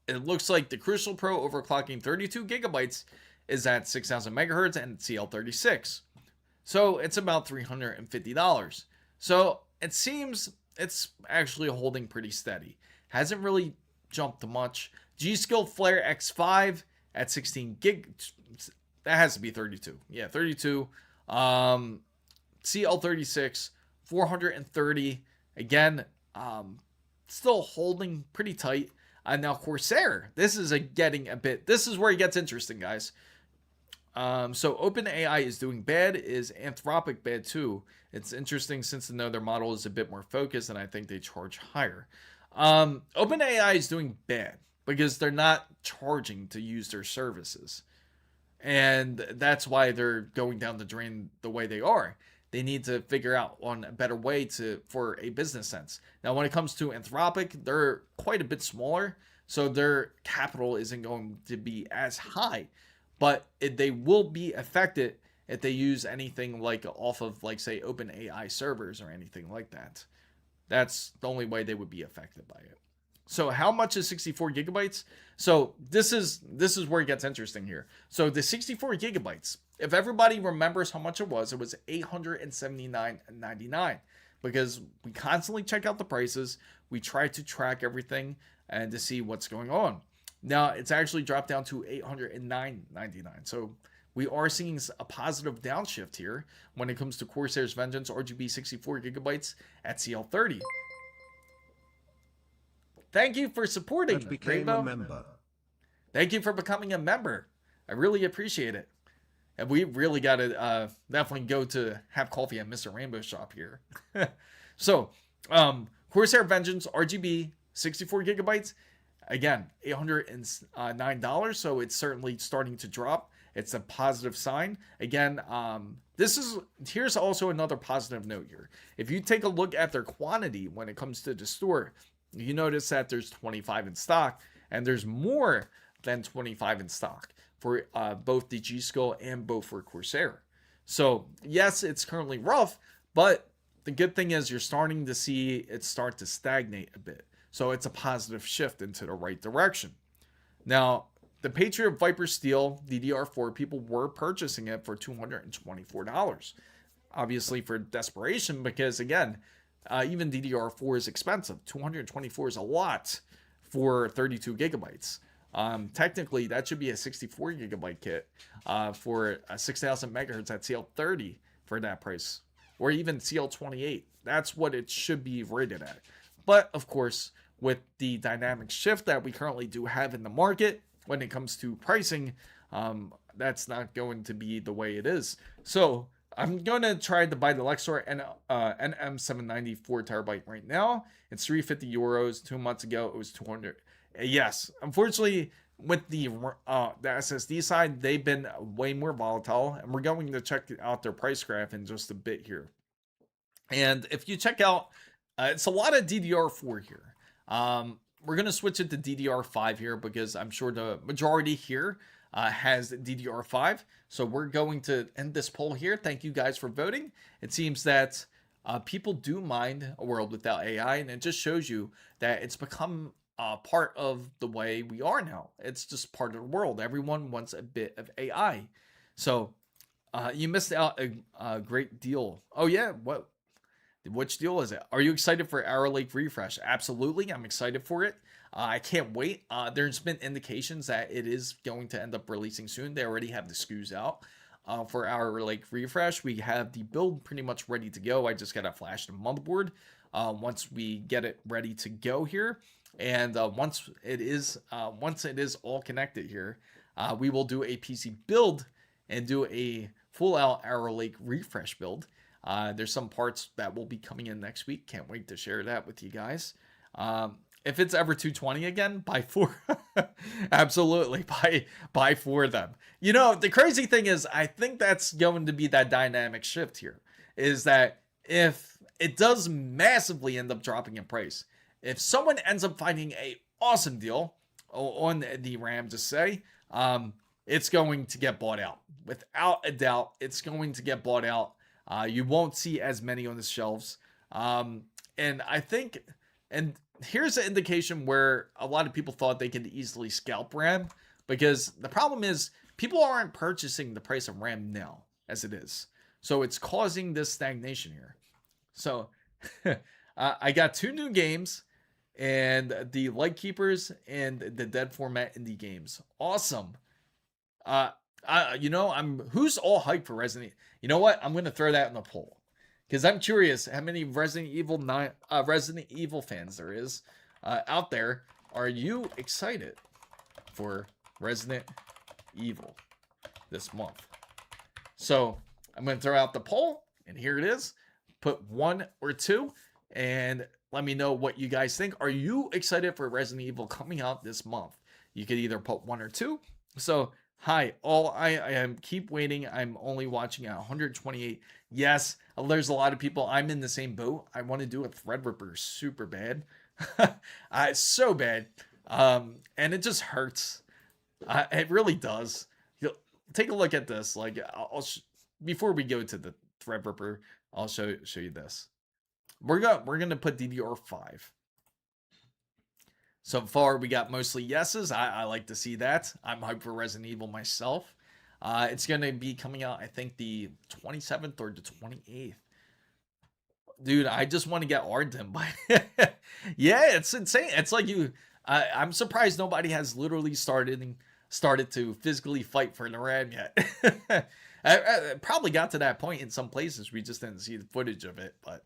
it looks like the Crucial Pro overclocking 32 gigabytes is at 6,000 megahertz and CL36. So it's about $350. So it seems it's actually holding pretty steady. Hasn't really jumped much. G-Skill Flare X5 at 16 gig. That has to be 32. Yeah, 32. CL36, 430. Again, still holding pretty tight. Now Corsair, this is this is where it gets interesting, guys. So OpenAI is doing bad. Is Anthropic bad too? It's interesting, since their model is a bit more focused, and I think they charge higher. OpenAI is doing bad because they're not charging to use their services, and that's why they're going down the drain the way they are. They need to figure out on a better way for a business sense. Now, when it comes to Anthropic, they're quite a bit smaller, so their capital isn't going to be as high. But they will be affected if they use anything like off of, like, say, OpenAI servers or anything like that. That's the only way they would be affected by it. So how much is 64 gigabytes? So this is where it gets interesting here. So the 64 gigabytes, if everybody remembers how much it was $879.99, because we constantly check out the prices. We try to track everything and to see what's going on. Now it's actually dropped down to $809.99. So we are seeing a positive downshift here when it comes to Corsair's Vengeance RGB 64 gigabytes at CL30. Thank you for supporting, Rainbow. A member. Thank you for becoming a member. I really appreciate it. And we really got to definitely go to have coffee at Mr. Rainbow Shop here. So, Corsair Vengeance RGB 64 gigabytes. Again, $809. So it's certainly starting to drop. It's a positive sign. Again, here's also another positive note here. If you take a look at their quantity when it comes to the store, you notice that there's 25 in stock, and there's more than 25 in stock for both the G Skill and both for Corsair. So yes, it's currently rough, but the good thing is you're starting to see it start to stagnate a bit. So it's a positive shift into the right direction. Now, the Patriot Viper Steel DDR4, people were purchasing it for $224. Obviously for desperation, because again, even DDR4 is expensive. 224 is a lot for 32 gigabytes. Technically, that should be a 64 gigabyte kit for a 6000 megahertz at CL30 for that price, or even CL28. That's what it should be rated at. But of course, with the dynamic shift that we currently do have in the market when it comes to pricing, that's not going to be the way it is. So I'm going to try to buy the Lexor NM790 4 terabyte right now. It's 350 euros. 2 months ago, it was 200. Yes, unfortunately, with the SSD side, they've been way more volatile, and we're going to check out their price graph in just a bit here. And if you check out, it's a lot of DDR4 here. We're going to switch it to DDR5 here because I'm sure the majority here has DDR5. So we're going to end this poll here. Thank you guys for voting. It seems that people do mind a world without AI, and it just shows you that it's become part of the way we are now. It's just part of the world. Everyone wants a bit of AI. So you missed out a great deal. Oh yeah, which deal is it? Are you excited for Arrow Lake refresh? Absolutely, I'm excited for it. I can't wait. There's been indications that it is going to end up releasing soon. They already have the SKUs out for Arrow Lake refresh. We have the build pretty much ready to go. I just got to flash the motherboard once we get it ready to go here. And once it is all connected here, we will do a PC build and do a full out Arrow Lake refresh build. There's some parts that will be coming in next week. Can't wait to share that with you guys. If it's ever 220 again, buy 4. Absolutely, buy 4 of them. You know, the crazy thing is, I think that's going to be that dynamic shift here, is that if it does massively end up dropping in price, if someone ends up finding a awesome deal on the RAM, just say, it's going to get bought out. Without a doubt, it's going to get bought out. You won't see as many on the shelves. And I think, and here's an indication where a lot of people thought they could easily scalp RAM, because the problem is people aren't purchasing the price of RAM now as it is. So it's causing this stagnation here. So I got 2 new games, and the Lightkeepers and the Dead Format indie games. Awesome. Who's all hyped for Resident? You know what? I'm going to throw that in the poll, because I'm curious how many Resident Evil fans there is out there. Are you excited for Resident Evil this month? So I'm going to throw out the poll, and here it is. Put 1 or 2, and let me know what you guys think. Are you excited for Resident Evil coming out this month? You could either put 1 or 2. So, hi, all. I am keep waiting. I'm only watching at 128. Yes, there's a lot of people. I'm in the same boat. I want to do a Threadripper super bad. So bad. And it just hurts. It really does. Take a look at this. Like, before we go to the Threadripper, I'll show you this. We're gonna put DDR5. So far, we got mostly yeses. I like to see that. I'm hyped for Resident Evil myself. It's gonna be coming out, I think, the 27th or the 28th. Dude, I just want to get Arden, but yeah, it's insane. It's like I'm surprised nobody has literally started to physically fight for the RAM yet. I probably got to that point in some places. We just didn't see the footage of it, but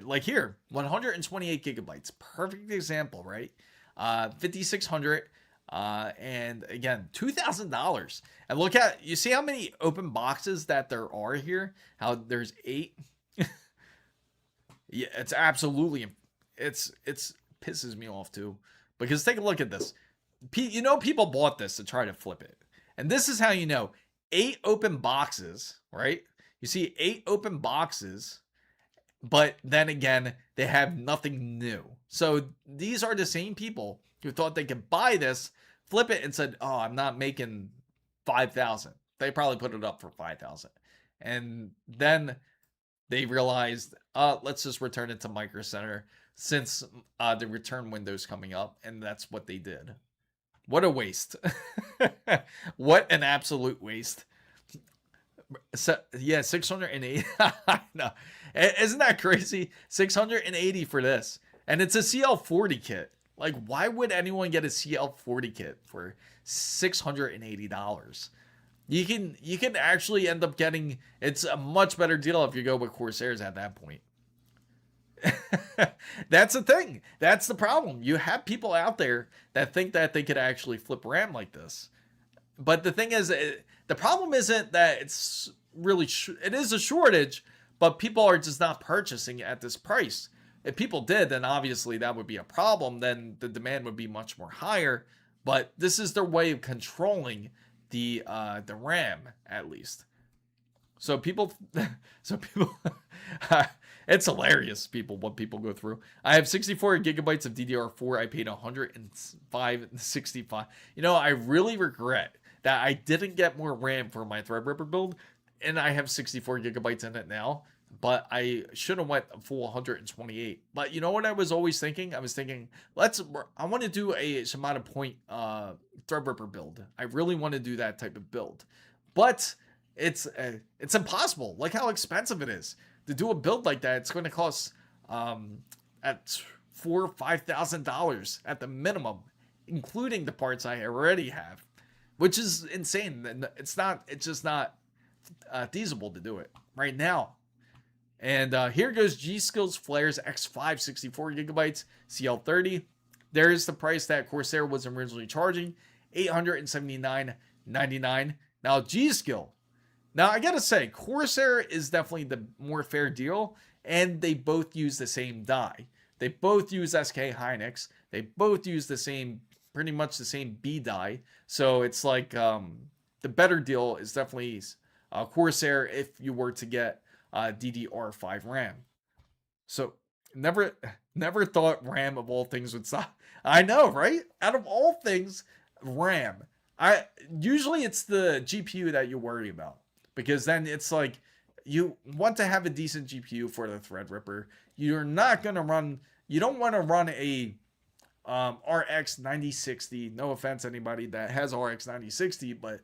like here, 128 gigabytes, perfect example, right? 5600 And again, $2,000. And look at, you see how many open boxes that there are here? How there's 8? Yeah, it's absolutely, it's pisses me off too. Because take a look at this. You know, people bought this to try to flip it. And this is how you know, 8 open boxes, right? You see 8 open boxes, but then again, they have nothing new. So these are the same people who thought they could buy this, flip it, and said, "Oh, I'm not making 5,000." They probably put it up for 5,000, and then they realized, let's just return it to Micro Center since the return window's coming up, and that's what they did. What a waste! What an absolute waste! So yeah, 680. No, isn't that crazy? 680 for this, and it's a CL40 kit. Like, why would anyone get a CL40 kit for $680? You can actually end up getting, it's a much better deal if you go with Corsairs at that point. That's the thing. That's the problem. You have people out there that think that they could actually flip RAM like this. But the thing is, the problem isn't that it's really, it is a shortage, but people are just not purchasing at this price. If people did, then obviously that would be a problem. Then the demand would be much more higher. But this is their way of controlling the RAM, at least. So people, it's hilarious, what people go through. I have 64 gigabytes of DDR4. I paid $105.65. You know, I really regret that I didn't get more RAM for my Threadripper build, and I have 64 gigabytes in it now. But I should have went a full 128. But you know what I was always thinking? I was thinking, I want to do a Shimano Point Threadripper build. I really want to do that type of build. But it's impossible. Like how expensive it is to do a build like that. It's going to cost at $4,000 or $5,000 at the minimum, including the parts I already have, which is insane. It's just not feasible to do it right now. And here goes G-Skill's Flares X5 64 gigabytes CL30. There's the price that Corsair was originally charging, $879.99. Now G-Skill. Now I gotta say, Corsair is definitely the more fair deal, and they both use the same die. They both use SK Hynix. They both use the same, pretty much the same B die. So it's like the better deal is definitely Corsair if you were to get DDR5 RAM. So never thought RAM of all things would stop. I know, right? Out of all things, RAM. Usually it's the GPU that you worry about, because then it's like you want to have a decent GPU for the Threadripper. You don't want to run a RX 9060. No offense to anybody that has RX 9060, but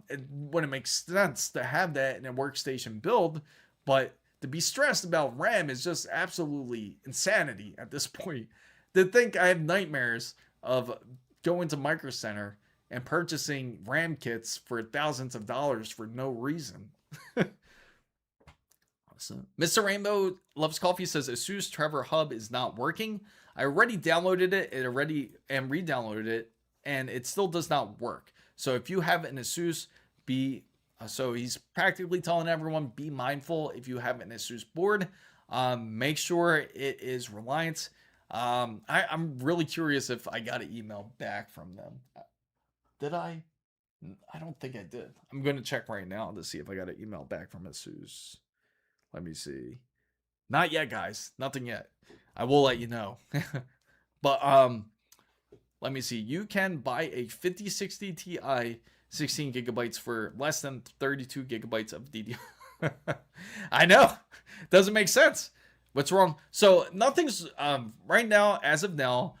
it wouldn't make sense to have that in a workstation build. But to be stressed about RAM is just absolutely insanity at this point. To think I have nightmares of going to Micro Center and purchasing RAM kits for thousands of dollars for no reason. Awesome. Mr. Rainbow Loves Coffee says ASUS Trevor Hub is not working. I already downloaded it and re-downloaded it, and it still does not work. So if you have an ASUS, so he's practically telling everyone, be mindful if you have an ASUS board. Make sure it is Reliant. I'm really curious if I got an email back from them. Did I? I don't think I did. I'm going to check right now to see if I got an email back from ASUS. Let me see. Not yet, guys. Nothing yet. I will let you know. But let me see. You can buy a 5060 Ti 16 gigabytes for less than 32 gigabytes of DDR. I know. Doesn't make sense. What's wrong? So nothing's right now, as of now,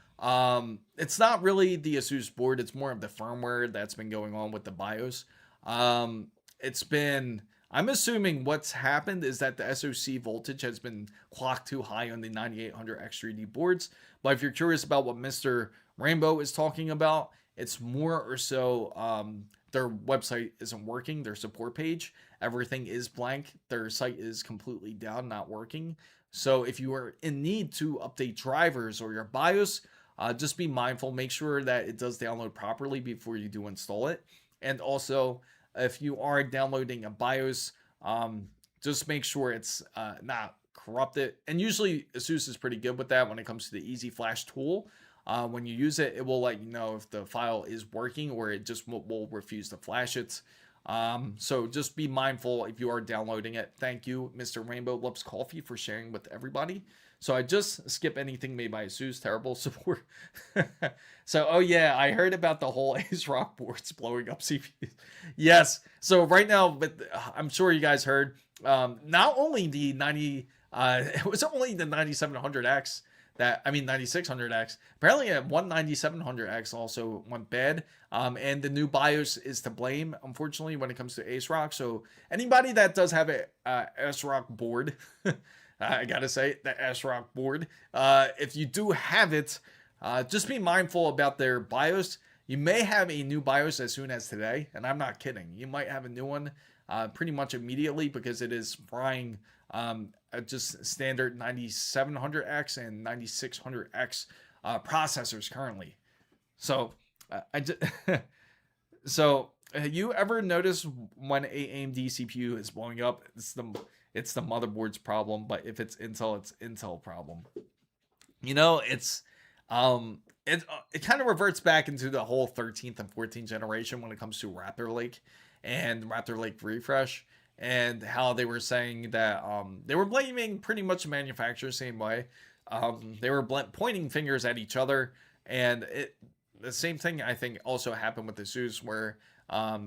it's not really the ASUS board. It's more of the firmware that's been going on with the BIOS. I'm assuming what's happened is that the SoC voltage has been clocked too high on the 9800 X3D boards. But if you're curious about what Mr. Rainbow is talking about, it's more or so their website isn't working, their support page. Everything is blank. Their site is completely down, not working. So if you are in need to update drivers or your BIOS, just be mindful. Make sure that it does download properly before you do install it. And also, if you are downloading a BIOS, just make sure it's not corrupted. And usually ASUS is pretty good with that when it comes to the Easy Flash tool. When you use it, it will let you know if the file is working or it just will refuse to flash it. So just be mindful if you are downloading it. Thank you, Mr. Rainbow Lips Coffee, for sharing with everybody. So I just skip anything made by ASUS. Terrible support. So, oh yeah, I heard about the whole ASRock boards blowing up CPUs. Yes. So right now, but I'm sure you guys heard, not only the it was only the 9700X that, 9600X. Apparently a 19700X also went bad. And the new BIOS is to blame, unfortunately, when it comes to ASRock. So anybody that does have a ASRock board, I gotta say, the ASRock board, if you do have it, just be mindful about their BIOS. You may have a new BIOS as soon as today, and I'm not kidding. You might have a new one pretty much immediately because it is frying just standard 9700X and 9600X processors currently. So so you ever notice when a AMD CPU is blowing up, it's the motherboard's problem, but if it's Intel problem. You know, it kind of reverts back into the whole 13th and 14th generation when it comes to Raptor Lake and Raptor Lake refresh, and how they were saying that they were blaming pretty much the manufacturer same way. They were pointing fingers at each other, and the same thing I think also happened with the ASUS, where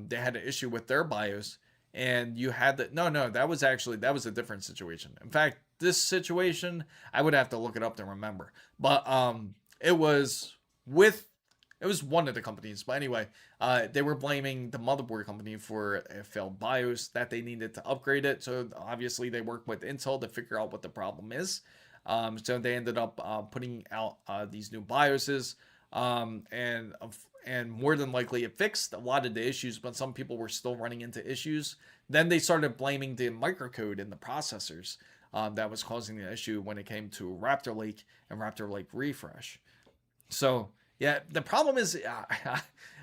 they had an issue with their BIOS, and you had that was a different situation. In fact, this situation, I would have to look it up to remember, but it was one of the companies. But anyway, they were blaming the motherboard company for a failed BIOS, that they needed to upgrade it. So obviously they worked with Intel to figure out what the problem is. So they ended up putting out these new BIOSes, and more than likely it fixed a lot of the issues, but some people were still running into issues. Then they started blaming the microcode in the processors that was causing the issue when it came to Raptor Lake and Raptor Lake refresh. So yeah, the problem is,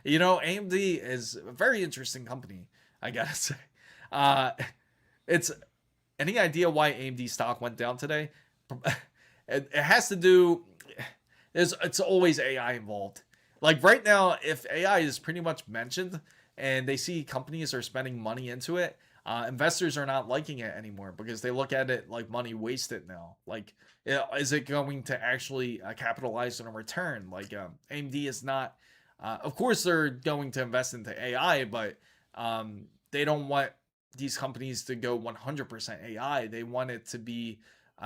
AMD is a very interesting company, I gotta say. It's any idea why AMD stock went down today? It has to do. It's always AI involved. Like right now, if AI is pretty much mentioned and they see companies are spending money into it, investors are not liking it anymore because they look at it like money wasted now. Like, is it going to actually capitalize on a return? Like, AMD is not. Of course, they're going to invest into AI, but they don't want these companies to go 100% AI. They want it to be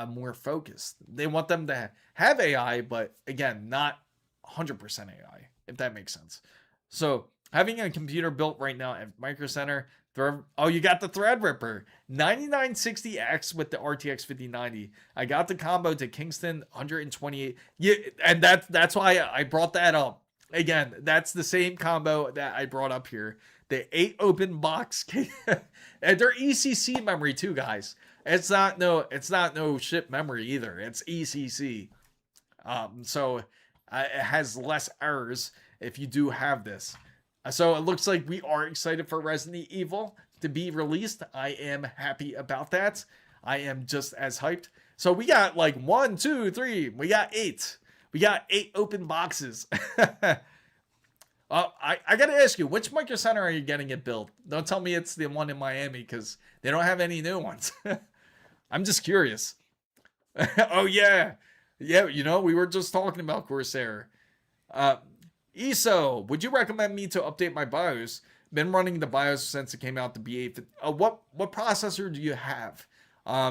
more focused. They want them to have AI, but again, not 100% AI, if that makes sense. So having a computer built right now at Micro Center, you got the Threadripper 9960X with the RTX 5090. I got the combo to Kingston 128. Yeah, and that's why I brought that up. Again, that's the same combo that I brought up here. The 8 open box and they're ECC memory too, guys. It's not no ship memory either. It's ECC. So it has less errors if you do have this. So it looks like we are excited for Resident Evil to be released. I am happy about that. I am just as hyped. So we got like 1, 2, 3. We got 8. We got 8 open boxes. I gotta ask you, which Micro Center are you getting it built? Don't tell me it's the one in Miami because they don't have any new ones. I'm just curious. Oh yeah. Yeah, we were just talking about Corsair. ESO, would you recommend me to update my BIOS? Been running the BIOS since it came out to B8. What processor do you have?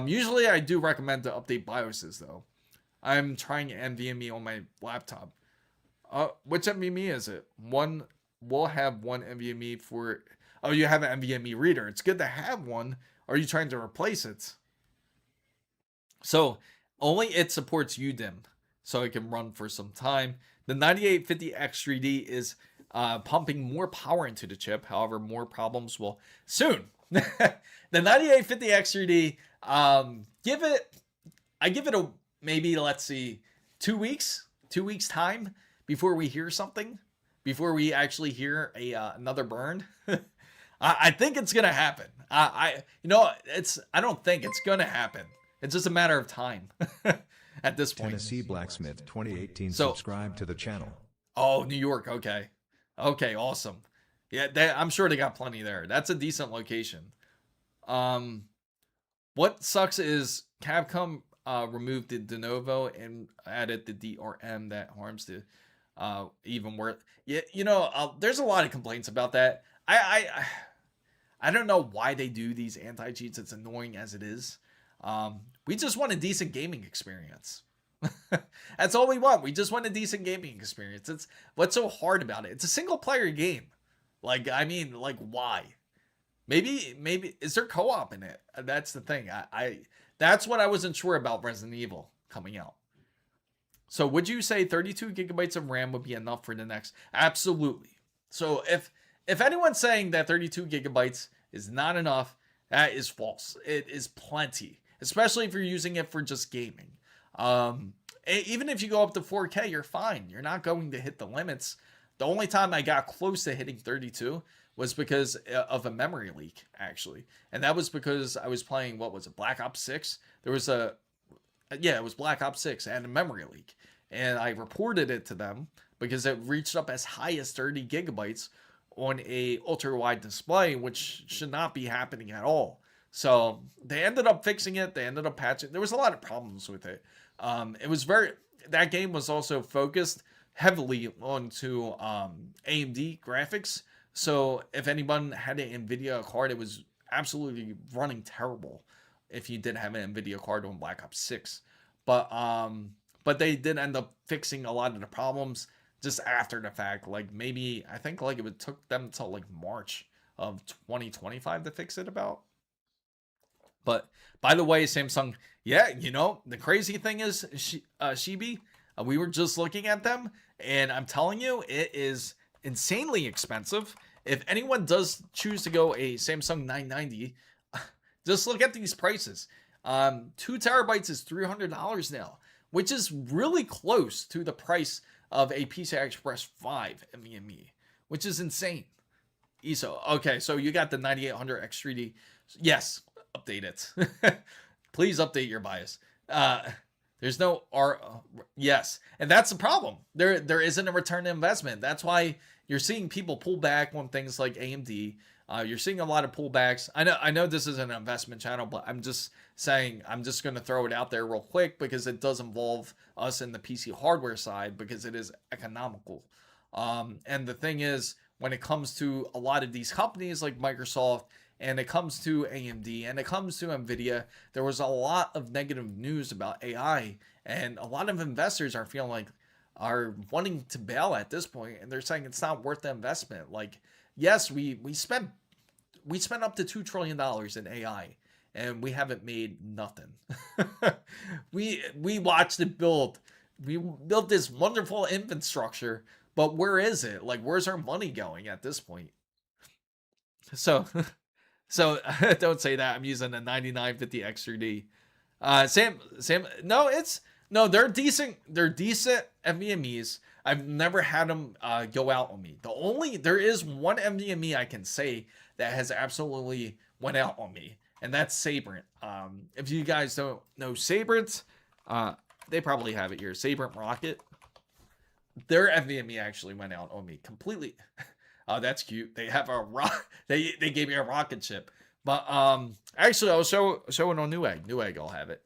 Usually I do recommend to update BIOSes though. I'm trying NVMe on my laptop. Which NVMe is it? We'll have one NVMe for. Oh, you have an NVMe reader. It's good to have one. Are you trying to replace it? So only it supports UDIM, so it can run for some time. The 9850X3D is pumping more power into the chip. However, more problems will soon. The 9850X3D, I give it maybe, let's see, 2 weeks. 2 weeks time before we hear something, before we actually hear another burn. I think it's gonna happen. I don't think it's gonna happen. It's just a matter of time at this point. Tennessee Blacksmith 2018 So- subscribe to the channel. Oh, New York. Okay. Okay, awesome. Yeah, I'm sure they got plenty there. That's a decent location. What sucks is Capcom removed the de novo and added the DRM that harms the even worth. Yeah, there's a lot of complaints about that. I don't know why they do these anti-cheats. It's annoying as it is. We just want a decent gaming experience. That's all we want. We just want a decent gaming experience. It's what's so hard about it. It's a single player game. Like, I mean, like, why? Maybe is there co-op in it? That's the thing. That's what I wasn't sure about Resident Evil coming out. So would you say 32 gigabytes of RAM would be enough for the next? Absolutely. So if anyone's saying that 32 gigabytes is not enough, that is false. It is plenty, especially if you're using it for just gaming. Even if you go up to 4K, you're fine. You're not going to hit the limits. The only time I got close to hitting 32 was because of a memory leak, actually. And that was because I was playing, what was it, Black Ops 6? There was it was Black Ops 6 and a memory leak. And I reported it to them because it reached up as high as 30 gigabytes on a ultra-wide display, which should not be happening at all. So they ended up fixing it. They ended up patching. There was a lot of problems with it. That game was also focused heavily onto AMD graphics. So if anyone had an NVIDIA card, it was absolutely running terrible if you did have an NVIDIA card on Black Ops 6. But they did end up fixing a lot of the problems just after the fact. Like, maybe, I think like it took them till like March of 2025 to fix it about. But by the way, Samsung, yeah, the crazy thing is, Shibi, we were just looking at them, and I'm telling you, it is insanely expensive. If anyone does choose to go a Samsung 990, just look at these prices. 2 terabytes is $300 now, which is really close to the price of a PCI Express 5 NVMe, which is insane. ESO. Okay, so you got the 9800 X3D. Yes, update it. Please update your BIOS. There's no yes, and that's the problem. There isn't a return on investment. That's why you're seeing people pull back on things like AMD. You're seeing a lot of pullbacks. I know this is an investment channel, but I'm just saying, I'm just going to throw it out there real quick because it does involve us in the PC hardware side because it is economical. And the thing is, when it comes to a lot of these companies like Microsoft, and it comes to AMD, and it comes to NVIDIA, there was a lot of negative news about AI, and a lot of investors are wanting to bail at this point, and they're saying it's not worth the investment. Like, yes, we spent up to $2 trillion in AI, and we haven't made nothing. we watched it build. We built this wonderful infrastructure, but where is it? Like, where's our money going at this point? So don't say that. I'm using a 9950 X3D. No, they're decent. They're decent NVMEs. I've never had them go out on me. There is one NVMe I can say that has absolutely went out on me, and that's Sabrent. If you guys don't know Sabrent, they probably have it here. Sabrent Rocket. Their NVMe actually went out on me completely. Oh, that's cute. They have they gave me a rocket ship. But actually I'll show it on Newegg. Newegg will have it.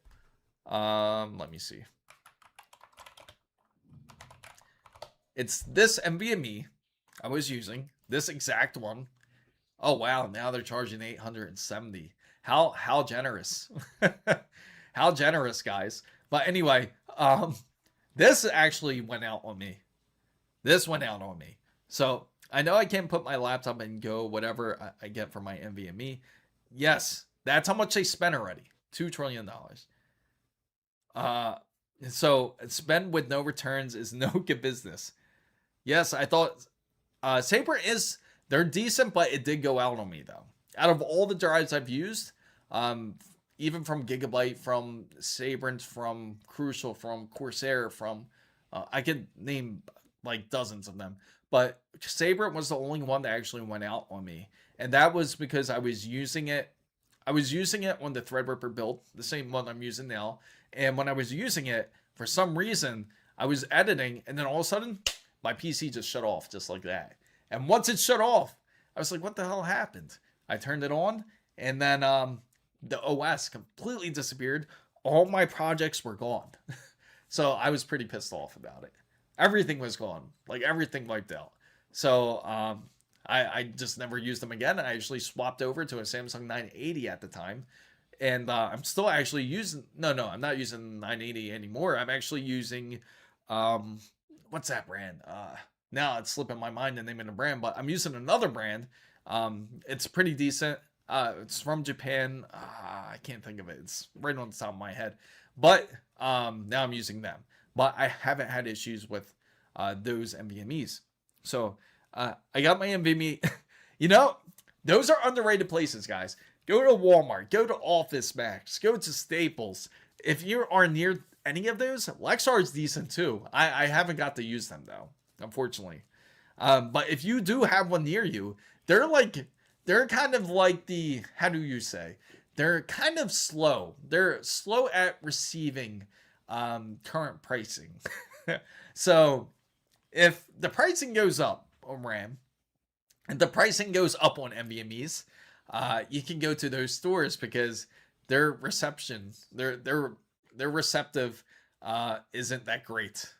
Let me see. It's this NVMe I was using, this exact one. Oh wow, now they're charging $870. How generous. How generous, guys. But anyway, this actually went out on me. So I know I can't put my laptop and go whatever I get for my NVMe. Yes, that's how much they spent already. $2 trillion. So spend with no returns is no good business. Yes, I thought Saber they're decent, but it did go out on me though. Out of all the drives I've used, even from Gigabyte, from Sabrent, from Crucial, from Corsair, from I could name like dozens of them, but Saber was the only one that actually went out on me, and that was because I was using it. I was using it on the Threadripper build, the same one I'm using now, and when I was using it, for some reason, I was editing, and then all of a sudden, my PC just shut off just like that. And once it shut off, I was like, "What the hell happened?" I turned it on, and then the OS completely disappeared. All my projects were gone. So I was pretty pissed off about it. Everything was gone, like everything wiped out. So I just never used them again. I actually swapped over to a Samsung 980 at the time, and I'm still actually using. No, I'm not using 980 anymore. I'm actually using what's that brand? Now it's slipping my mind the name of the brand, but I'm using another brand. It's pretty decent. It's from Japan. I can't think of it. It's right on the top of my head. But now I'm using them. But I haven't had issues with those NVMe's. So I got my NVMe. You know, those are underrated places, guys. Go to Walmart. Go to Office Max. Go to Staples. If you are near any of those, Lexar is decent too. I haven't got to use them though, unfortunately. But if you do have one near you, they're kind of like the, how do you say? They're kind of slow. They're slow at receiving current pricing. So if the pricing goes up on RAM and the pricing goes up on NVMe's, you can go to those stores because their reception, their receptive isn't that great.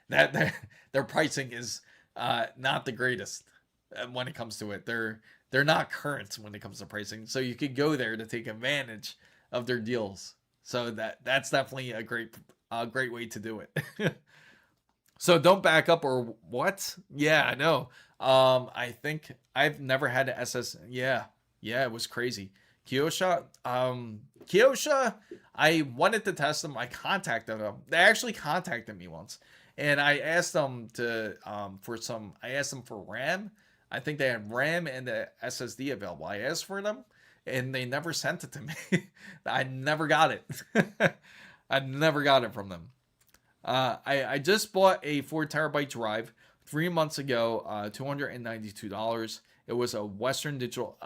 that their pricing is not the greatest when it comes to it. They're not current when it comes to pricing, so you could go there to take advantage of their deals. So that's definitely a great way to do it. So don't back up or what? Yeah, I know. I think I've never had an SS. Yeah, it was crazy. Kyosha, I wanted to test them. I contacted them. They actually contacted me once, and I asked them I asked them for RAM. I think they had RAM and the SSD available. I asked for them, and they never sent it to me. I never got it. I never got it from them. I just bought a 4 terabyte drive 3 months ago, $292. It was a Western Digital.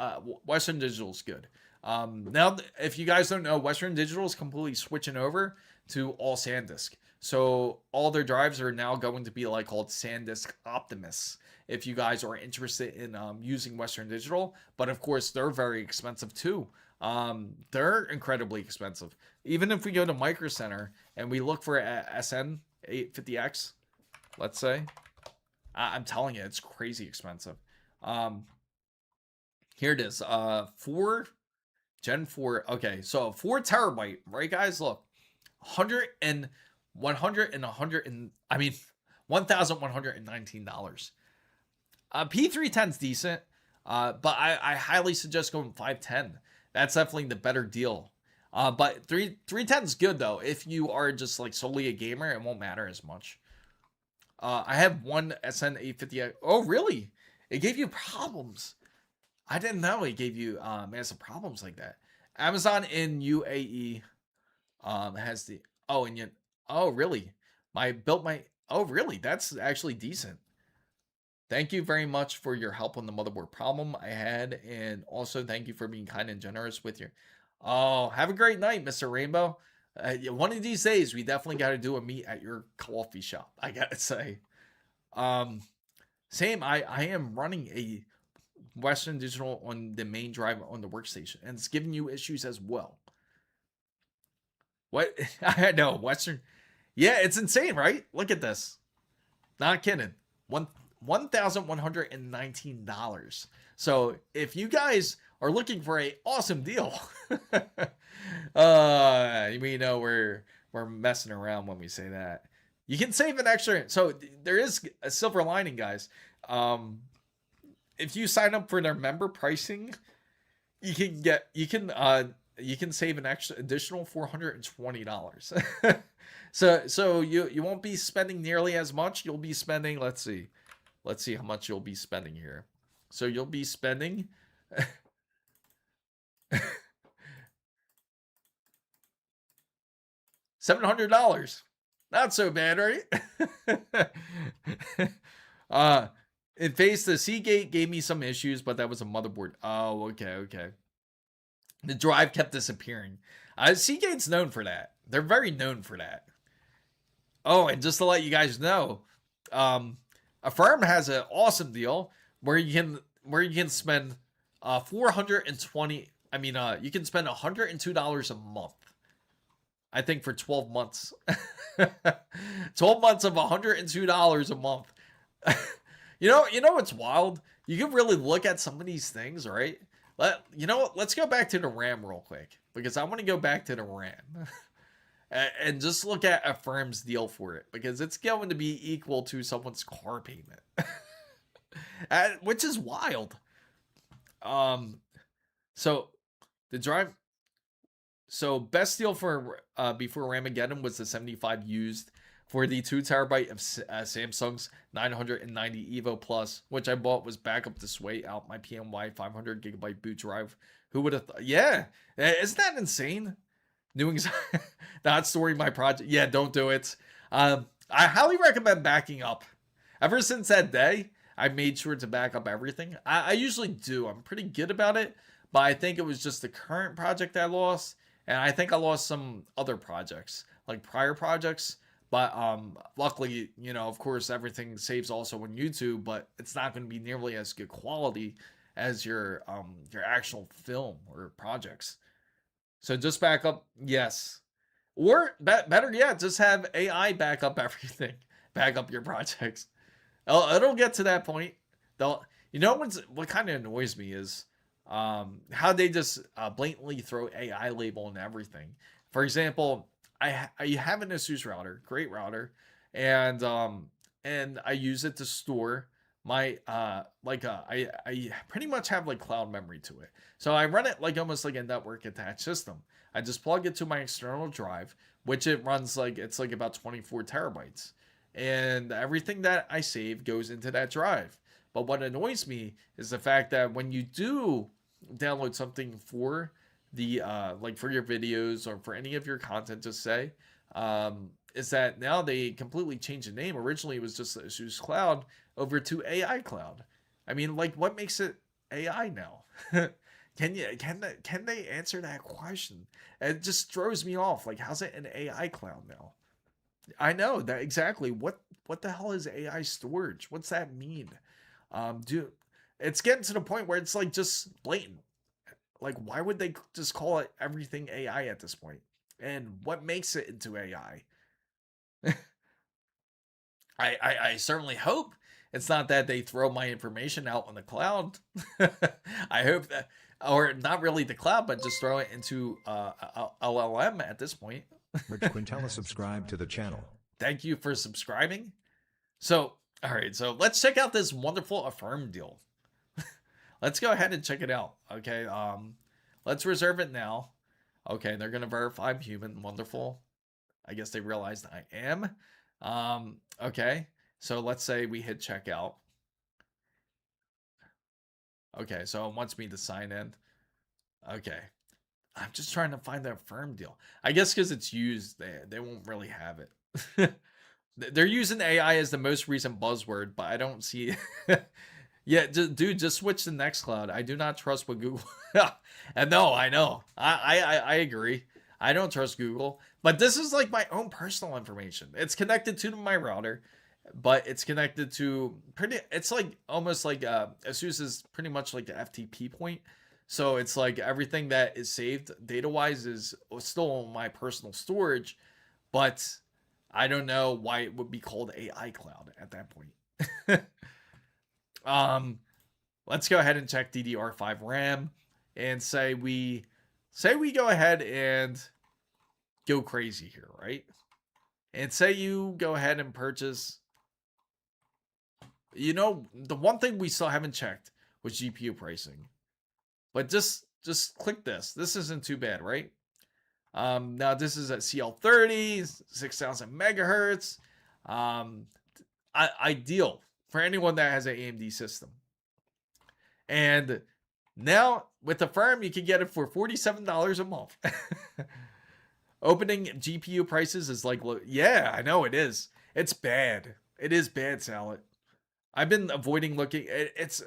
Western Digital's good. Now, if you guys don't know, Western Digital is completely switching over to all SanDisk. So all their drives are now going to be like called SanDisk Optimus. If you guys are interested in using Western Digital, but of course they're very expensive too. They're incredibly expensive. Even if we go to Micro Center and we look for a SN 850X, let's say, I'm telling you, it's crazy expensive. Here it is. 4 Gen 4. Okay, so 4 terabyte, right, guys? Look, 100 and 100 and 100 and I mean $1,119. P310's decent, but I highly suggest going 510. That's definitely the better deal. But 310's good though. If you are just like solely a gamer, it won't matter as much. I have one SN 850. Oh, really? It gave you problems. I didn't know it gave you massive problems like that. Amazon in UAE has the oh really? Oh really? That's actually decent. Thank you very much for your help on the motherboard problem I had, and also thank you for being kind and generous with your. Oh, have a great night, Mr. Rainbow. One of these days, we definitely got to do a meet at your coffee shop. I gotta say. Same. I am running a Western Digital on the main drive on the workstation, and it's giving you issues as well. What? I know Western. Yeah, it's insane, right? Look at this. Not kidding. $1,119. So if you guys are looking for a awesome deal, we know we're messing around when we say that. You can save an extra. So there is a silver lining, guys. If you sign up for their member pricing, you can save an additional $420. So you won't be spending nearly as much. You'll be spending, let's see how much you'll be spending here. So you'll be spending $700. Not so bad, right? uh, in face, the Seagate gave me some issues, but that was a motherboard. Oh, okay. The drive kept disappearing. Seagate's known for that. They're very known for that. Oh, and just to let you guys know, Affirm has an awesome deal where you can spend 420. I mean, you can spend $102 a month. I think for 12 months. 12 months of $102 a month. you know what's wild? You can really look at some of these things, right? You know what? Let's go back to the RAM real quick because I want to go back to the RAM and just look at Affirm's deal for it because it's going to be equal to someone's car payment, which is wild. So the drive. So best deal for before Ramageddon was the 75 used for the 2 terabyte of Samsung's 990 Evo Plus, which I bought was backup to sway out my PNY 500 gigabyte boot drive. Who would have thought? Yeah, isn't that insane? Not storing my project. Yeah, don't do it. I highly recommend backing up. Ever since that day, I made sure to back up everything. I usually do. I'm pretty good about it, but I think it was just the current project I lost. And I think I lost some other projects, like prior projects. But luckily, of course, everything saves also on YouTube, but it's not going to be nearly as good quality as your actual film or projects. So just back up, yes. Or better yet, just have AI back up everything. Back up your projects. It'll get to that point. What kind of annoys me is how they just blatantly throw AI label and everything. For example, I have an ASUS router, great router, and I use it to store my I pretty much have like cloud memory to it. So I run it like almost like a network attached system. I just plug it to my external drive, which it runs it's like about 24 terabytes. And everything that I save goes into that drive. But what annoys me is the fact that when you do download something for the like for your videos or for any of your content, just say, is that now they completely changed the name. Originally it was just ASUS Cloud over to AI Cloud. I mean, like, what makes it AI now? Can they answer that question? It just throws me off. Like, how's it an AI cloud now? I know that exactly. What the hell is AI storage? What's that mean? Dude, it's getting to the point where it's like just blatant. Like, why would they just call it everything AI at this point? And what makes it into AI? I certainly hope it's not that they throw my information out on the cloud. I hope that, or not really the cloud, but just throw it into LLM at this point. Rich Quintella subscribe to the channel. Thank you for subscribing. So, all right, so let's check out this wonderful Affirm deal. Let's go ahead and check it out. Okay, let's reserve it now. Okay, they're gonna verify I'm human. Wonderful. I guess they realized I am. Okay, so let's say we hit checkout. Okay, so it wants me to sign in. Okay, I'm just trying to find that Affirm deal. I guess because it's used, they won't really have it. They're using AI as the most recent buzzword, but I don't see. Yeah, dude, just switch to Nextcloud. I do not trust what Google. And no, I know. I agree. I don't trust Google, but this is like my own personal information. It's connected to my router, but it's connected to it's like almost like ASUS is pretty much like the FTP point. So it's like everything that is saved data wise is still on my personal storage, but I don't know why it would be called AI cloud at that point. Let's go ahead and check DDR5 RAM and say we go ahead and go crazy here, right? And say you go ahead and purchase, the one thing we still haven't checked was GPU pricing. But just click this. This isn't too bad, right? Now this is at CL30, 6000 megahertz. Ideal for anyone that has an AMD system. And now with Affirm, you can get it for $47 a month. Opening GPU prices is like, yeah, I know it is. It's bad. It is bad, Salad. I've been avoiding looking. It's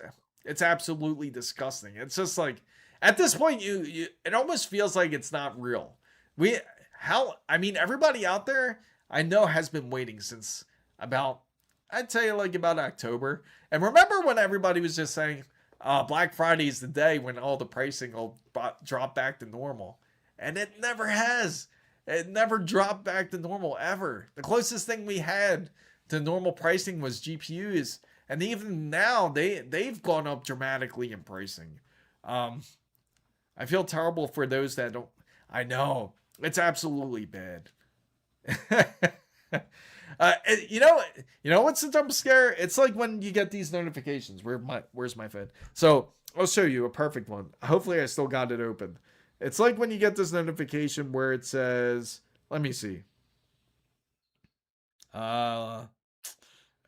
absolutely disgusting. It's just like at this point, you it almost feels like it's not real. I mean, everybody out there I know has been waiting since about, I'd say like about October. And remember when everybody was just saying, Black Friday is the day when all the pricing will drop back to normal, and it never has. It never dropped back to normal ever. The closest thing we had to normal pricing was GPUs, and even now they've gone up dramatically in pricing. I feel terrible for those that don't. I know it's absolutely bad. You know what's the jump scare? It's like when you get these notifications. Where's my phone? So I'll show you a perfect one. Hopefully I still got it open. It's like when you get this notification where it says, let me see. I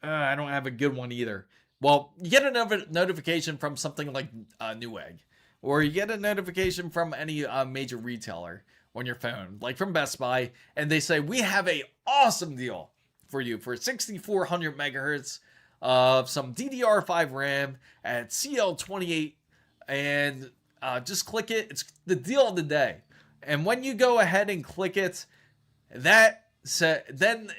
don't have a good one either. Well, you get a notification from something like Newegg, or you get a notification from any major retailer on your phone, like from Best Buy, and they say, we have a awesome deal for you for 6400 megahertz of some DDR5 RAM at CL28, and just click it. It's the deal of the day. And when you go ahead and click it, then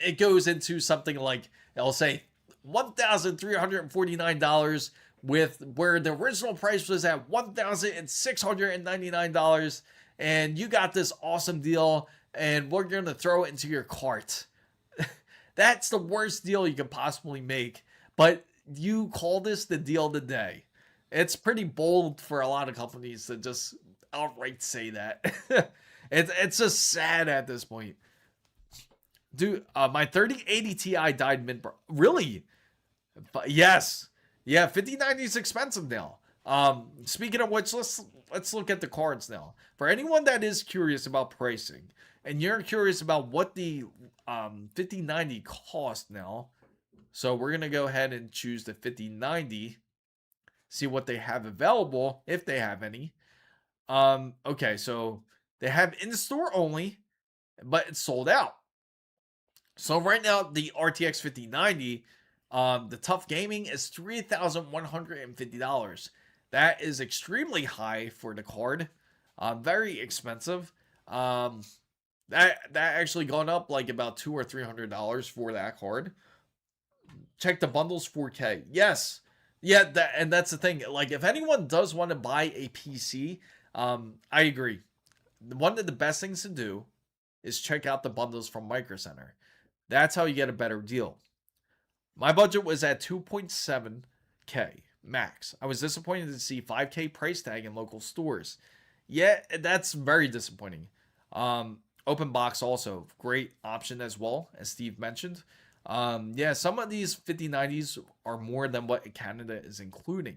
it goes into something like, it'll say $1,349 with where the original price was at $1,699, and you got this awesome deal, and we're going to throw it into your cart. That's the worst deal you could possibly make, but you call this the deal of the day. It's pretty bold for a lot of companies to just outright say that. It's just sad at this point. Dude, my 3080 Ti died mid. Really? Yes. Yeah, 5090 is expensive now. Speaking of which, let's look at the cards now. For anyone that is curious about pricing, and you're curious about what the 5090 cost now, so we're gonna go ahead and choose the 5090. See what they have available, if they have any. Okay, so they have in-store only, but it's sold out. So right now, the RTX 5090, the Tough Gaming is $3,150. That is extremely high for the card. Very expensive. That actually gone up like about $200 or $300 for that card. Check the bundles, 4K. Yes. Yeah, that's the thing. Like, if anyone does want to buy a PC, I agree. One of the best things to do is check out the bundles from Micro Center. That's how you get a better deal. My budget was at 2.7K max. I was disappointed to see 5K price tag in local stores. Yeah, that's very disappointing. Open box also great option as well, as Steve mentioned. Yeah, some of these 5090s are more than what Canada is including.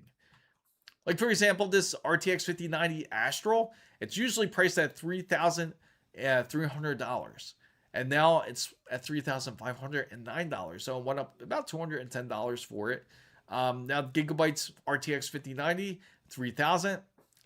Like, for example, this RTX 5090 Astral, it's usually priced at $3,300. And now it's at $3,509. So it went up about $210 for it. Now, Gigabyte's RTX 5090, $3,000.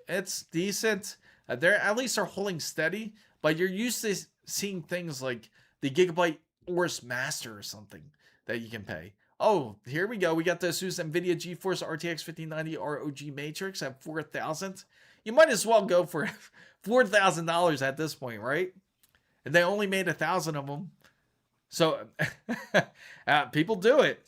It's decent. They're at least are holding steady, but you're used to seeing things like the Gigabyte Force Master or something that you can pay. Oh, here we go. We got the ASUS NVIDIA GeForce RTX 5090 ROG Matrix at $4,000. You might as well go for $4,000 at this point, right? And they only made 1,000 of them. So people do it.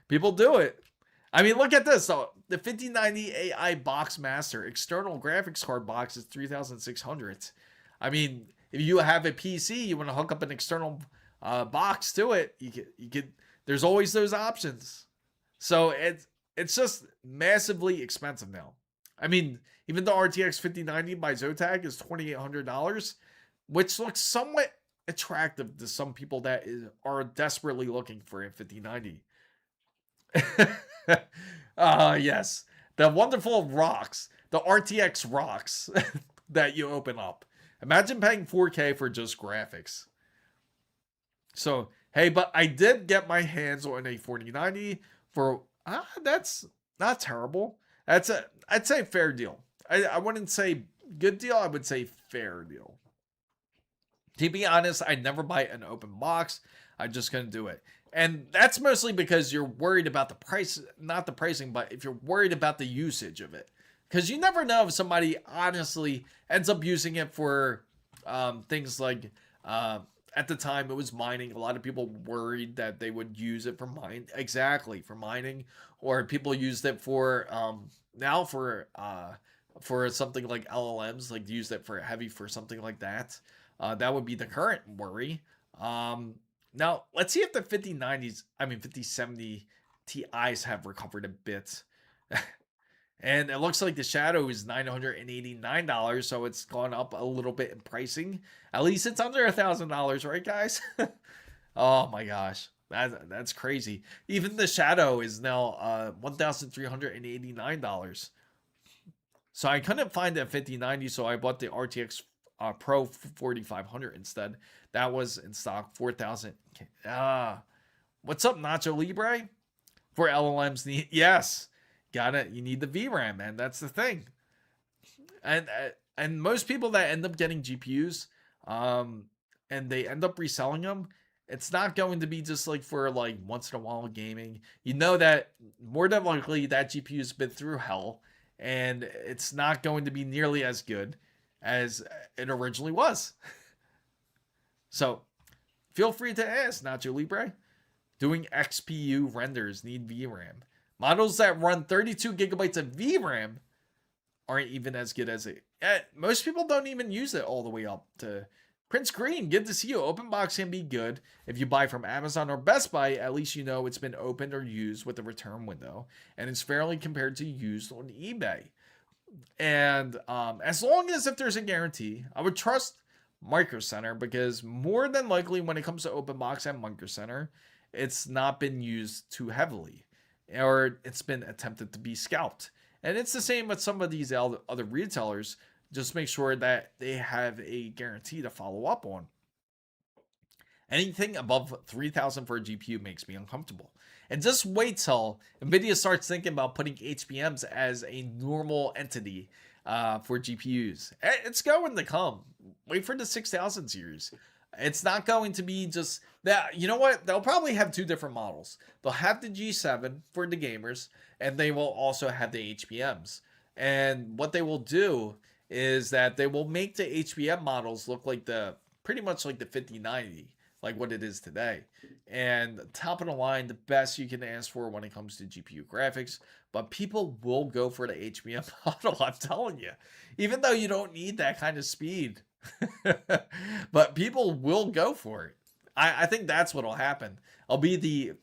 People do it. I mean, look at this. So the 5090 AI Box Master external graphics card box is $3,600. I mean, if you have a PC, you want to hook up an external box to it, you could. There's always those options. So it's just massively expensive now. I mean, even the RTX 5090 by Zotac is $2,800, which looks somewhat attractive to some people that are desperately looking for a 5090. Yes, the wonderful rocks, the RTX rocks that you open up. Imagine paying 4K for just graphics. So, hey, but I did get my hands on a 4090 for, that's not terrible. I'd say fair deal. I wouldn't say good deal. I would say fair deal. To be honest, I never buy an open box. I'm just going to do it. And that's mostly because you're worried about the price, not the pricing, but if you're worried about the usage of it. Because you never know if somebody honestly ends up using it for things like, at the time it was mining. A lot of people worried that they would use it for for mining, or people used it for, now for something like LLMs, like use that for heavy for something like that. That would be the current worry. Now, let's see if the 5070 Ti's have recovered a bit. And it looks like the Shadow is $989, so it's gone up a little bit in pricing. At least it's under $1,000, right, guys? Oh my gosh, that's crazy. Even the Shadow is now $1,389. So I couldn't find a 5090, so I bought the RTX Pro 4500 instead. That was in stock, 4,000. What's up, Nacho Libre? For LLMs, yes, got it. You need the VRAM, man. That's the thing. And most people that end up getting GPUs, and they end up reselling them, it's not going to be just like for like once in a while gaming. You know that more than likely that GPU's been through hell, and it's not going to be nearly as good as it originally was. So feel free to ask, Nacho Libre. Doing XPU renders need VRAM. Models that run 32 gigabytes of VRAM aren't even as good as it. Most people don't even use it all the way up to Prince Green. Good to see you. Open box can be good. If you buy from Amazon or Best Buy, at least you know it's been opened or used with a return window, and it's fairly compared to used on eBay. And as long as if there's a guarantee, I would trust Micro Center, because more than likely when it comes to open box at Micro Center, it's not been used too heavily, or it's been attempted to be scalped. And it's the same with some of these other retailers. Just make sure that they have a guarantee to follow up on. Anything above 3,000 for a GPU makes me uncomfortable. And just wait till NVIDIA starts thinking about putting HBMs as a normal entity for GPUs. It's going to come. Wait for the 6,000 series. It's not going to be just that. You know what? They'll probably have two different models. They'll have the G7 for the gamers, and they will also have the HBMs. And what they will do is that they will make the HBM models look like pretty much like the 5090, like what it is today. And top of the line, the best you can ask for when it comes to GPU graphics. But people will go for the HBM model, I'm telling you. Even though you don't need that kind of speed. But people will go for it. I think that's what'll happen. I'll be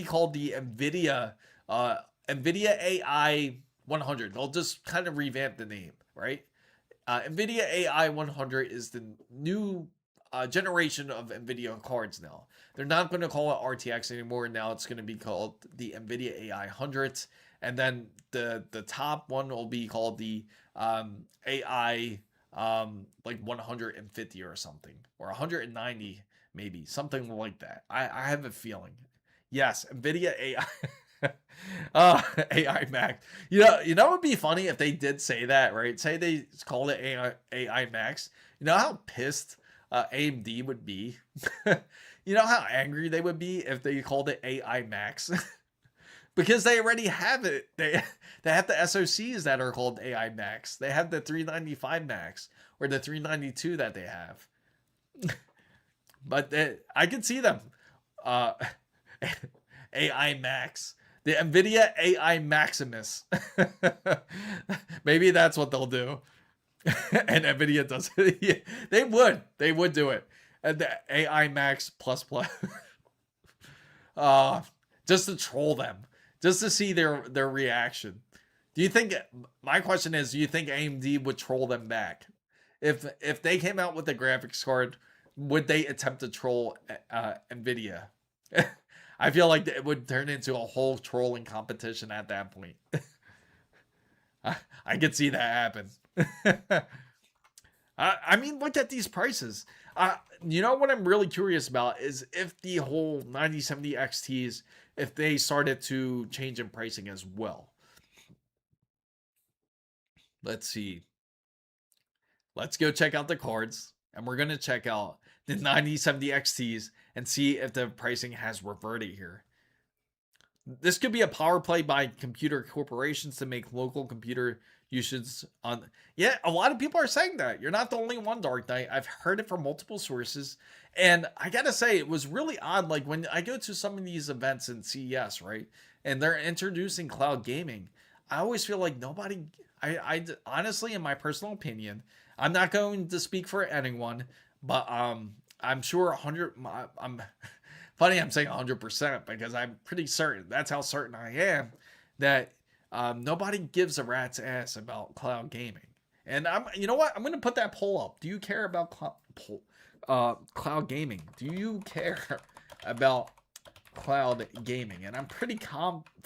called the NVIDIA AI 100. They'll just kind of revamp the name, right? NVIDIA AI 100 is the new generation of NVIDIA cards now. They're not going to call it RTX anymore. Now it's going to be called the NVIDIA AI 100. And then the top one will be called the AI like 150 or something, or 190 maybe, something like that. I have a feeling. Yes, NVIDIA AI. AI Max. You know it would be funny if they did say that, right? Say they called it AI Max. You know how pissed AMD would be? You know how angry they would be if they called it AI Max? Because they already have it. They have the SoCs that are called AI Max. They have the 395 Max or the 392 that they have. But I can see them. AI Max. The NVIDIA AI Maximus. Maybe that's what they'll do. And NVIDIA does it. Yeah, they would do it. And the AI Max plus plus. Just to troll them. Just to see their reaction. My question is, do you think AMD would troll them back? If they came out with a graphics card, would they attempt to troll NVIDIA? I feel like it would turn into a whole trolling competition at that point. I could see that happen. I mean, look at these prices. You know what I'm really curious about is if the whole 9070 XTs, if they started to change in pricing as well. Let's see. Let's go check out the cards. and we're going to check out the 9070 XTs and see if the pricing has reverted here. This could be a power play by computer corporations to make local computer usage on. Yeah, a lot of people are saying that. You're not the only one, Dark Knight. I've heard it from multiple sources. And I gotta say, it was really odd. Like when I go to some of these events in CES, right? And they're introducing cloud gaming. I always feel like nobody, I honestly, in my personal opinion, I'm not going to speak for anyone, but I'm sure 100, I'm funny I'm saying 100% because I'm pretty certain, that's how certain I am, that nobody gives a rat's ass about cloud gaming. And you know what? I'm going to put that poll up. Do you care about cloud gaming? Do you care about cloud gaming? And I'm pretty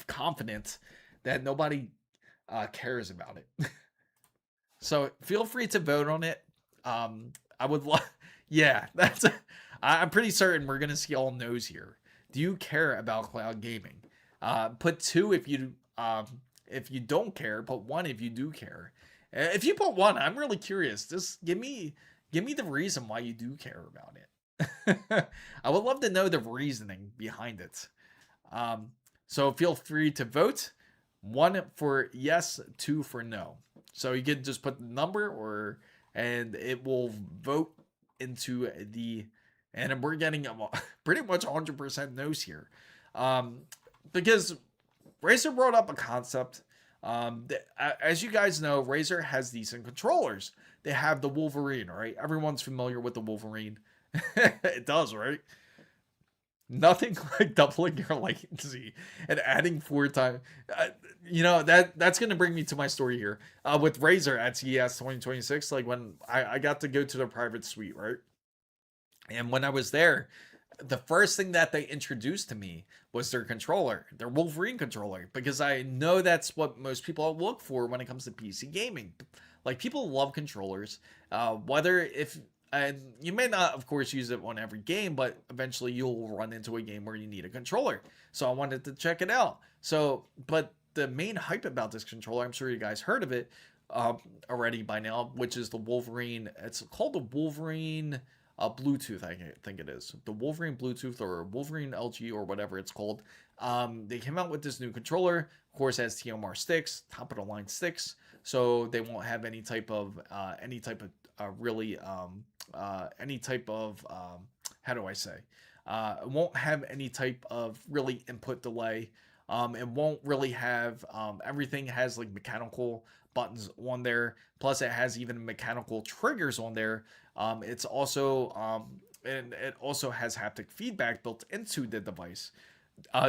confident that nobody cares about it. So feel free to vote on it. I would love, yeah, I'm pretty certain we're going to see all no's here. Do you care about cloud gaming? Put 2 if you don't care. Put 1 if you do care. If you put 1, I'm really curious. Just give me the reason why you do care about it. I would love to know the reasoning behind it. So feel free to vote. 1 for yes, 2 for no. So you can just put the number and it will vote into the, and we're getting pretty much 100% no's here. Because Razer brought up a concept. As you guys know, Razer has decent controllers. They have the Wolverine, right? Everyone's familiar with the Wolverine. It does, right? Nothing like doubling your latency and adding 4 times. That's going to bring me to my story here. With Razer at CES 2026, like when I got to go to the private suite, right? And when I was there, the first thing that they introduced to me was their controller, their Wolverine controller, because I know that's what most people look for when it comes to PC gaming. Like, people love controllers, and you may not, of course, use it on every game, but eventually you'll run into a game where you need a controller. So I wanted to check it out. But the main hype about this controller, I'm sure you guys heard of it already by now, which is the Wolverine. It's called the Wolverine Bluetooth, I think it is. The Wolverine Bluetooth or Wolverine LG or whatever it's called. They came out with this new controller. Of course, it has TMR sticks, top of the line sticks. So they won't have any type of how do I say? It won't have any type of really input delay. It won't really have, everything has like mechanical buttons on there. Plus it has even mechanical triggers on there. It's also, and it also has haptic feedback built into the device.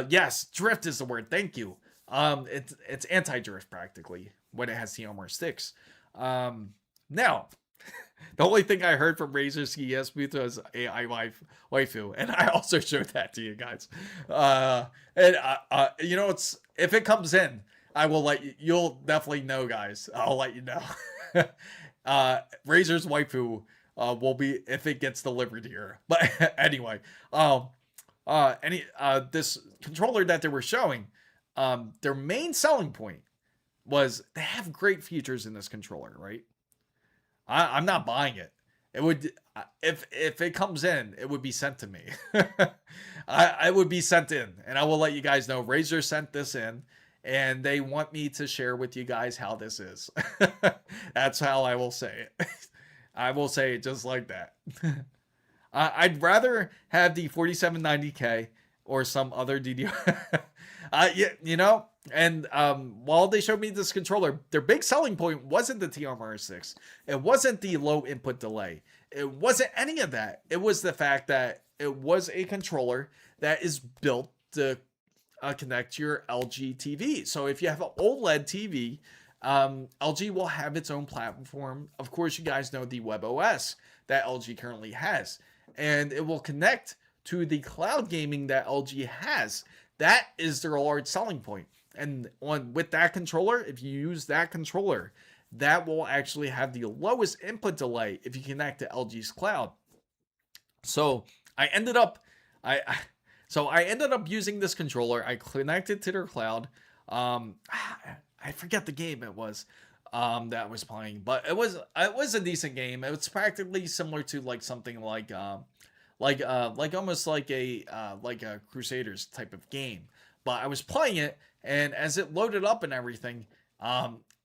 Yes, drift is the word. Thank you. It's anti-drift practically when it has TMR sticks. Now, the only thing I heard from Razer CES booth was AI waifu, and I also showed that to you guys. If it comes in, I will you'll definitely know, guys. I'll let you know. Razer's waifu will be if it gets delivered here. But anyway, this controller that they were showing, their main selling point was they have great features in this controller, right? I'm not buying it. It would, if it comes in, it would be sent to me. I would be sent in, and I will let you guys know. Razer sent this in, and they want me to share with you guys how this is. That's how I will say it. I will say it just like that. I'd rather have the 4790K or some other DDR. And while they showed me this controller, their big selling point wasn't the TMR6. It wasn't the low input delay. It wasn't any of that. It was the fact that it was a controller that is built to connect to your LG TV. So if you have an OLED TV, LG will have its own platform. Of course, you guys know the WebOS that LG currently has. And it will connect to the cloud gaming that LG has. That is their large selling point. And with that controller, if you use that controller, that will actually have the lowest input delay if you connect to LG's cloud. So I ended up using this controller. I connected to their cloud. I forget the game it was. that I was playing, but it was a decent game. It was practically similar to like something like almost like a Crusaders type of game. But I was playing it, and as it loaded up and everything,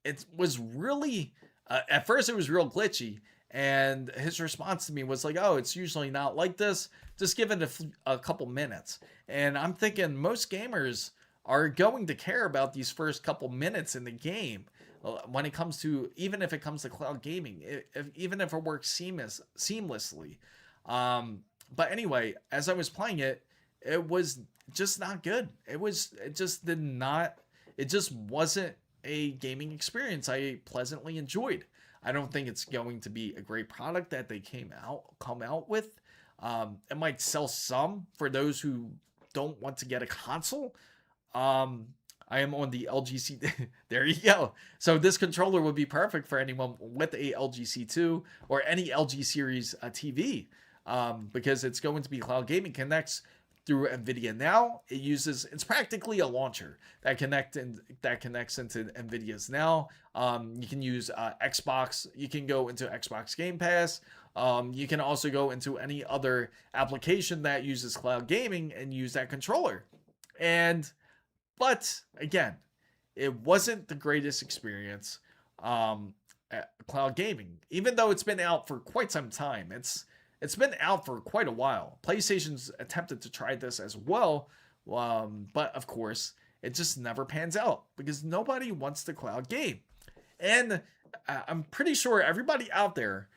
it was really at first it was real glitchy. And his response to me was like, "Oh, it's usually not like this. Just give it a couple minutes." And I'm thinking most gamers are going to care about these first couple minutes in the game when it comes to, even if it comes to cloud gaming, even if it works seamlessly. But anyway, as I was playing it, it was just not good. It just wasn't a gaming experience I pleasantly enjoyed. I don't think it's going to be a great product that they come out with. It might sell some for those who don't want to get a console. I am on the LGC. There you go. So this controller would be perfect for anyone with a LG C2 or any LG series TV, because it's going to be cloud gaming. Connects through NVIDIA Now. It's practically a launcher that connects into NVIDIA's Now. You can use Xbox. You can go into Xbox Game Pass. You can also go into any other application that uses cloud gaming and use that controller. But again, it wasn't the greatest experience at cloud gaming, even though it's been out for quite some time. It's been out for quite a while. PlayStation's attempted to try this as well, but of course, it just never pans out because nobody wants the cloud game. And I'm pretty sure everybody out there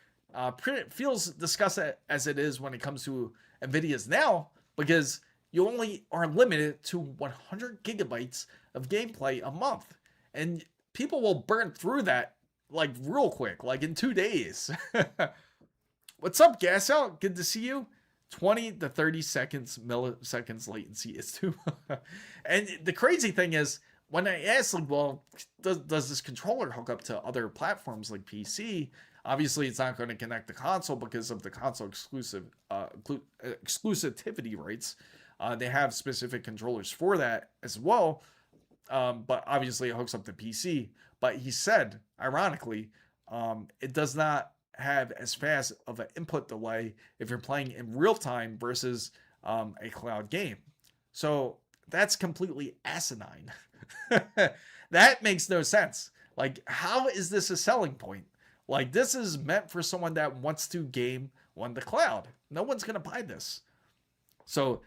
feels disgusted as it is when it comes to NVIDIA's Now, because you only are limited to 100 gigabytes of gameplay a month. And people will burn through that like real quick, like in 2 days. What's up, Gas Out? Good to see you. 20 to 30 milliseconds latency is too. And the crazy thing is, when I asked, like, well, does this controller hook up to other platforms like PC? Obviously, it's not going to connect the console because of the console exclusivity rights. They have specific controllers for that as well. But obviously, it hooks up to PC. But he said, ironically, it does not have as fast of an input delay if you're playing in real time versus a cloud game. So that's completely asinine. That makes no sense. Like, how is this a selling point? Like, this is meant for someone that wants to game on the cloud. No one's gonna buy this. So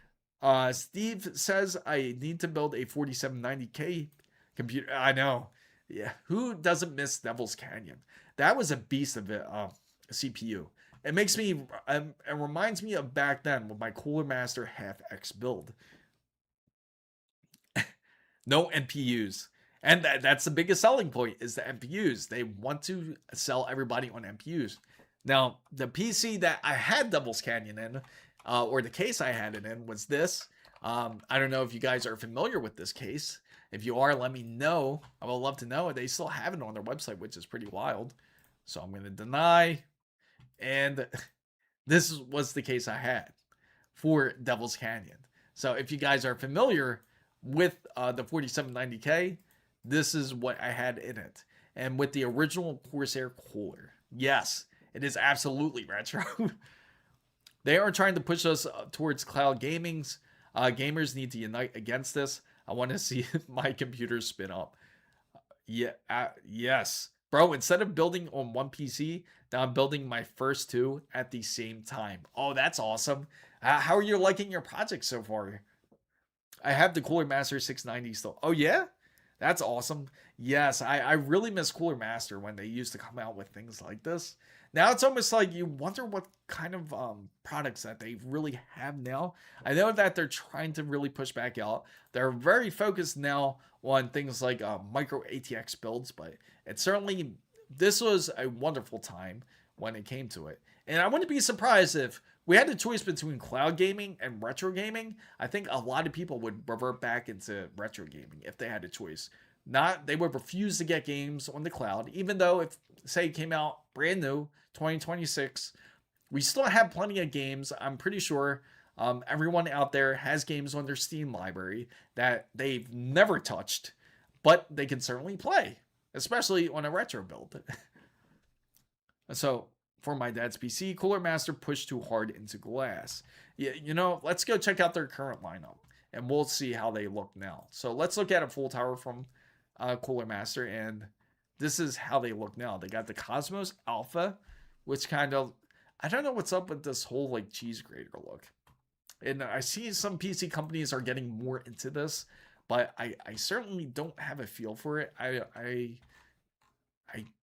Steve says I need to build a 4790K computer. I know. Yeah, who doesn't miss Devil's Canyon? That was a beast of a CPU. It makes me, it reminds me of back then with my Cooler Master Half X build. No NPUs. And that's the biggest selling point, is the NPUs. They want to sell everybody on NPUs. Now, the PC that I had Devil's Canyon in, or the case I had it in, was this. I don't know if you guys are familiar with this case. If you are, let me know. I would love to know. They still have it on their website, which is pretty wild. So I'm going to deny. And this was the case I had for Devil's Canyon. So if you guys are familiar with the 4790K, this is what I had in it. And with the original Corsair cooler. Yes, it is absolutely retro. They are trying to push us towards cloud gamings. Gamers need to unite against this. I want to see my computer spin up. Yeah, yes. Bro, instead of building on one PC, now I'm building my first two at the same time. Oh, that's awesome. How are you liking your project so far? I have the Cooler Master 690 still. Oh, yeah? That's awesome. Yes, I really miss Cooler Master when they used to come out with things like this. Now it's almost like you wonder what kind of products that they really have now. I know that they're trying to really push back out. They're very focused now on things like micro ATX builds, but it certainly, this was a wonderful time when it came to it. And I wouldn't be surprised if we had the choice between cloud gaming and retro gaming. I think a lot of people would revert back into retro gaming if they had a choice. They would refuse to get games on the cloud, even though if, say, it came out brand new, 2026, we still have plenty of games. I'm pretty sure everyone out there has games on their Steam library that they've never touched, but they can certainly play. especially on a retro build. So for my dad's PC, Cooler Master pushed too hard into glass. Yeah, you know, let's go check out their current lineup and we'll see how they look now. So let's look at a full tower from Cooler Master, and this is how they look now. They got the Cosmos Alpha, which kind of, I don't know what's up with this whole like cheese grater look. And I see some PC companies are getting more into this, but I certainly don't have a feel for it. I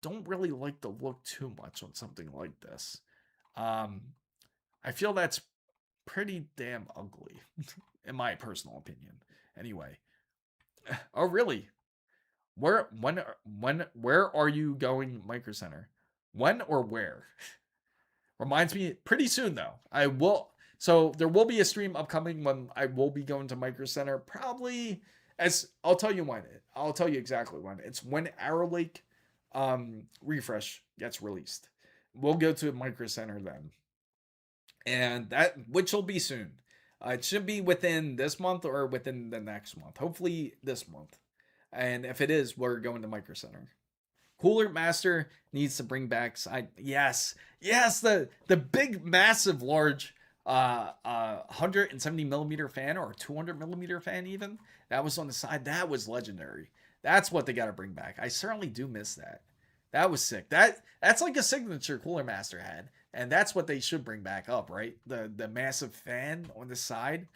don't really like the look too much on something like this. I feel that's pretty damn ugly, in my personal opinion. Anyway, oh really? Where are you going, Micro Center? When or where? Reminds me, pretty soon though. I will. So there will be a stream upcoming when I will be going to Micro Center. Probably as I'll tell you when. I'll tell you exactly when. It's when Arrow Lake refresh gets released. We'll go to Micro Center then, and that which will be soon. It should be within this month or within the next month. Hopefully this month. And if it is, we're going to Micro Center. Cooler Master needs to bring back side. Yes, the big, massive, large 170 millimeter fan or 200 millimeter fan even. That was on the side. That was legendary. That's what they got to bring back. I certainly do miss that. That was sick. That's like a signature Cooler Master had, and that's what they should bring back up, right? The massive fan on the side.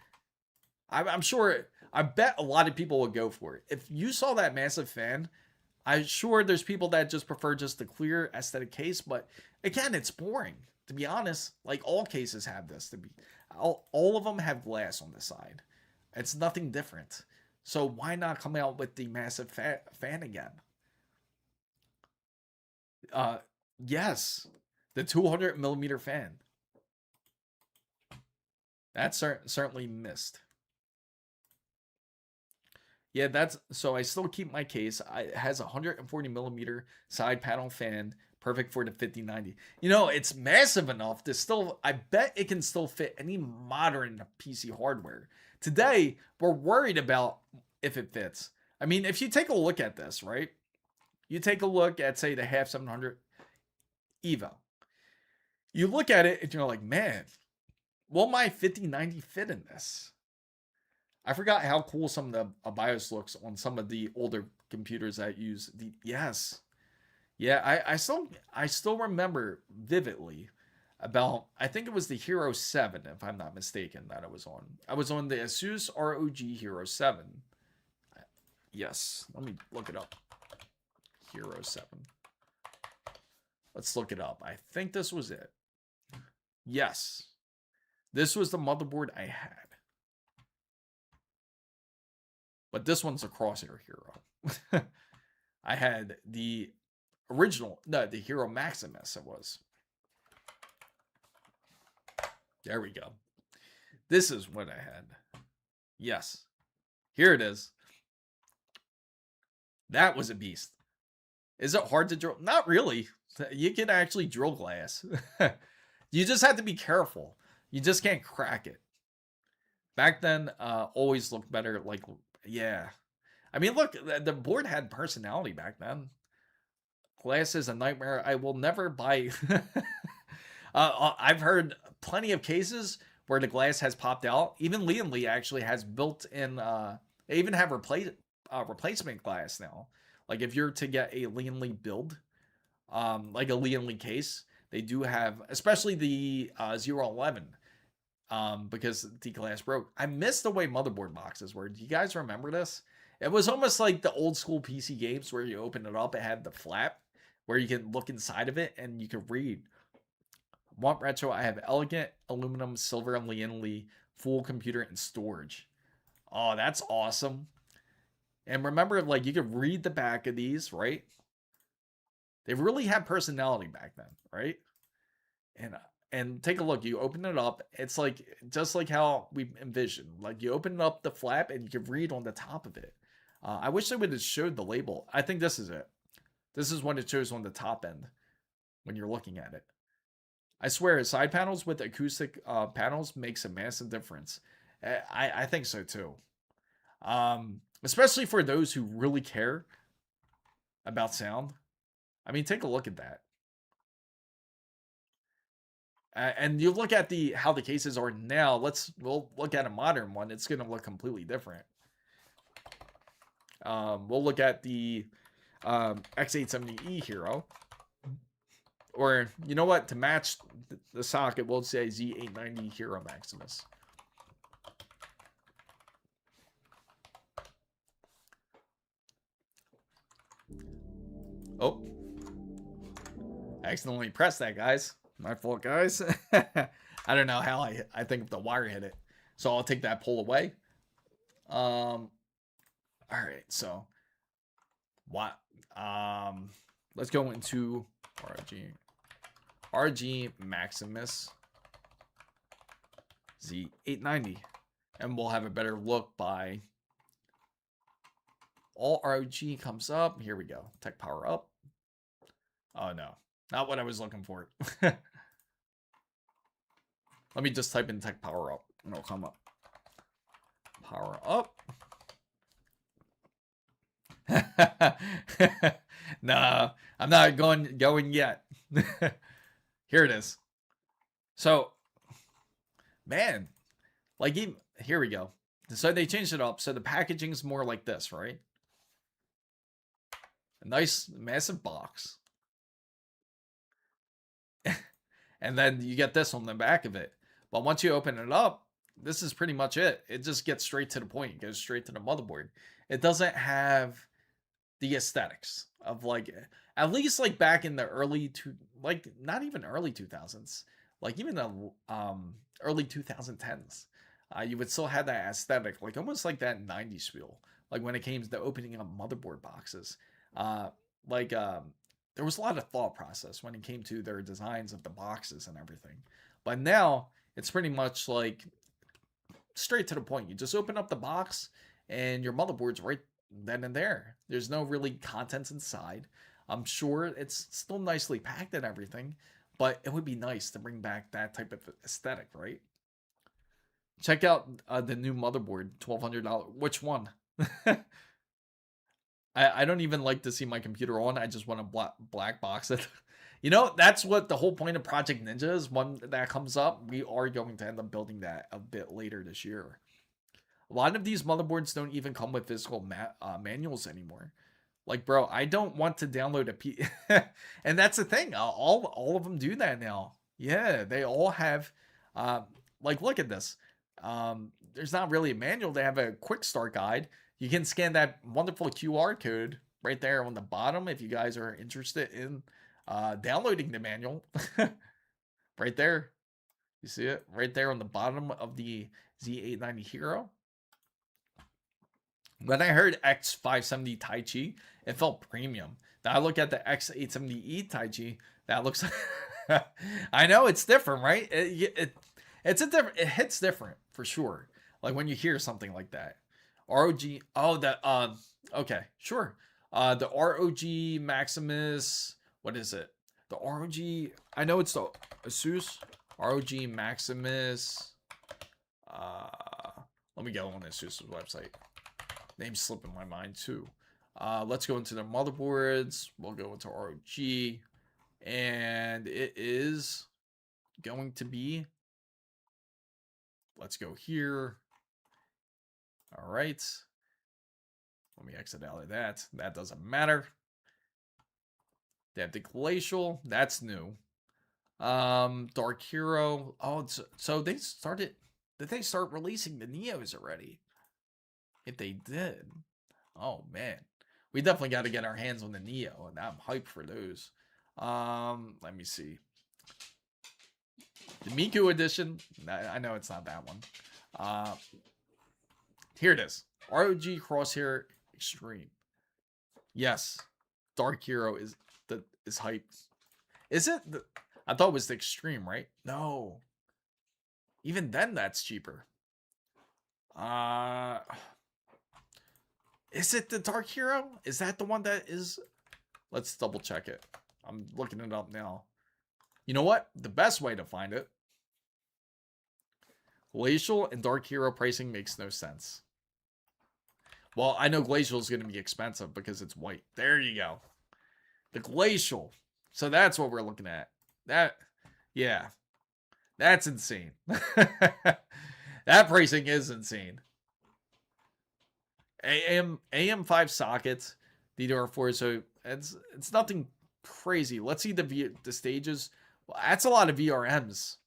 I'm sure. I bet a lot of people would go for it. If you saw that massive fan, I'm sure there's people that just prefer just the clear aesthetic case. But again, it's boring, to be honest. Like all cases have this. All of them have glass on the side. It's nothing different. So why not come out with the massive fan again? Yes, the 200 millimeter fan. That's certainly missed. Yeah, that's so I still keep my case. It has a 140 millimeter side panel fan, perfect for the 5090. You know, it's massive enough to still, I bet it can still fit any modern PC hardware. Today, we're worried about if it fits. I mean, if you take a look at this, right? You take a look at, say, the half 700 Evo. You look at it and you're like, man, will my 5090 fit in this? I forgot how cool some of the BIOS looks on some of the older computers that use the, yes. Yeah, I still remember vividly about, I think it was the Hero 7, if I'm not mistaken, that I was on. I was on the ASUS ROG Hero 7. Yes, let me look it up. Hero 7. Let's look it up. I think this was it. Yes. This was the motherboard I had. But this one's a Corsair Hero. I had the original, no, the Hero Maximus it was. There we go. This is what I had. Yes. Here it is. That was a beast. Is it hard to drill? Not really. You can actually drill glass. You just have to be careful. You just can't crack it. Back then, always looked better. Like, yeah. I mean, look, the board had personality back then. Glass is a nightmare. I will never buy. I've heard plenty of cases where the glass has popped out. Even Lian Li actually has built-in. They even have replacement glass now. Like if you're to get a Lian Li build, like a Lian Li case, they do have, especially the 011, because the glass broke. I miss the way motherboard boxes were. Do you guys remember this? It was almost like the old school PC games where you open it up, it had the flap where you can look inside of it and you can read. Want retro? I have elegant aluminum, silver, and Lian Li full computer and storage. Oh, that's awesome. And remember, like, you could read the back of these, right? They really had personality back then, right? And take a look. You open it up. It's like just like how we envisioned. Like you open up the flap and you can read on the top of it. I wish they would have showed the label. I think this is it. This is what it shows on the top end when you're looking at it. I swear, side panels with acoustic panels makes a massive difference. I think so too. Especially for those who really care about sound. I mean, take a look at that. And you look at how the cases are now. We'll look at a modern one. It's going to look completely different. We'll look at the X870E Hero. Or, you know what? To match the socket, we'll say Z890 Hero Maximus. Oh. I accidentally pressed that, guys. My fault, guys. I don't know how I think the wire hit it. So I'll take that pull away. All right, so what? Let's go into ROG Maximus Z890, and we'll have a better look by all ROG comes up. Here we go. Tech power up. Oh no, not what I was looking for. Let me just type in tech power up and it'll come up. Power up. Nah, I'm not going yet. Here it is. So, man, like here we go. So they changed it up. So the packaging is more like this, right? A nice massive box. And then you get this on the back of it. But once you open it up, this is pretty much it. It just gets straight to the point. It goes straight to the motherboard. It doesn't have the aesthetics of like, at least like back in the not even early 2000s, like even the early 2010s, you would still have that aesthetic, like almost like that 90s feel. Like when it came to opening up motherboard boxes, there was a lot of thought process when it came to their designs of the boxes and everything. But now it's pretty much like straight to the point. You just open up the box and your motherboard's right then and there. There's no really contents inside. I'm sure it's still nicely packed and everything, but it would be nice to bring back that type of aesthetic, right? Check out the new motherboard, $1,200. Which one? I don't even like to see my computer on. I just want to black box it. You know, that's what the whole point of Project Ninja is. When that comes up, we are going to end up building that a bit later this year. A lot of these motherboards don't even come with physical manuals anymore. Like, bro, I don't want to download and that's the thing. All of them do that now. Yeah, they all have, like, look at this. There's not really a manual. They have a quick start guide. You can scan that wonderful QR code right there on the bottom if you guys are interested in downloading the manual. Right there. You see it? Right there on the bottom of the Z890 Hero. When I heard X570 Tai Chi, it felt premium. Now I look at the X870E Tai Chi, that looks I know it's different, right? It hits different for sure. Like when you hear something like that. ROG, okay, sure. The ROG Maximus, what is it? The ROG, I know it's the ASUS ROG Maximus. Let me go on ASUS's website. Name's slipping my mind too. Let's go into the motherboards. We'll go into ROG, and it is going to be, let's go here. All right. Let me exit out of that. That doesn't matter. They have the Glacial. That's new. Dark Hero. Oh, so they started. Did they start releasing the Neos already? If they did, oh man, we definitely got to get our hands on the Neo, and I'm hyped for those. Let me see. The Miku edition. I know it's not that one. Here it is. ROG Crosshair Extreme. Yes, Dark Hero is hyped. Is it? I thought it was the Extreme, right? No. Even then, that's cheaper. Is it the Dark Hero? Is that the one that is? Let's double check it. I'm looking it up now. You know what? The best way to find it. Glacial and Dark Hero pricing makes no sense. Well, I know Glacial is going to be expensive because it's white. There you go. The Glacial. So that's what we're looking at. Yeah, that's insane. That pricing is insane. AM5 sockets, DDR4. So it's nothing crazy. Let's see the stages. Well, that's a lot of VRMs.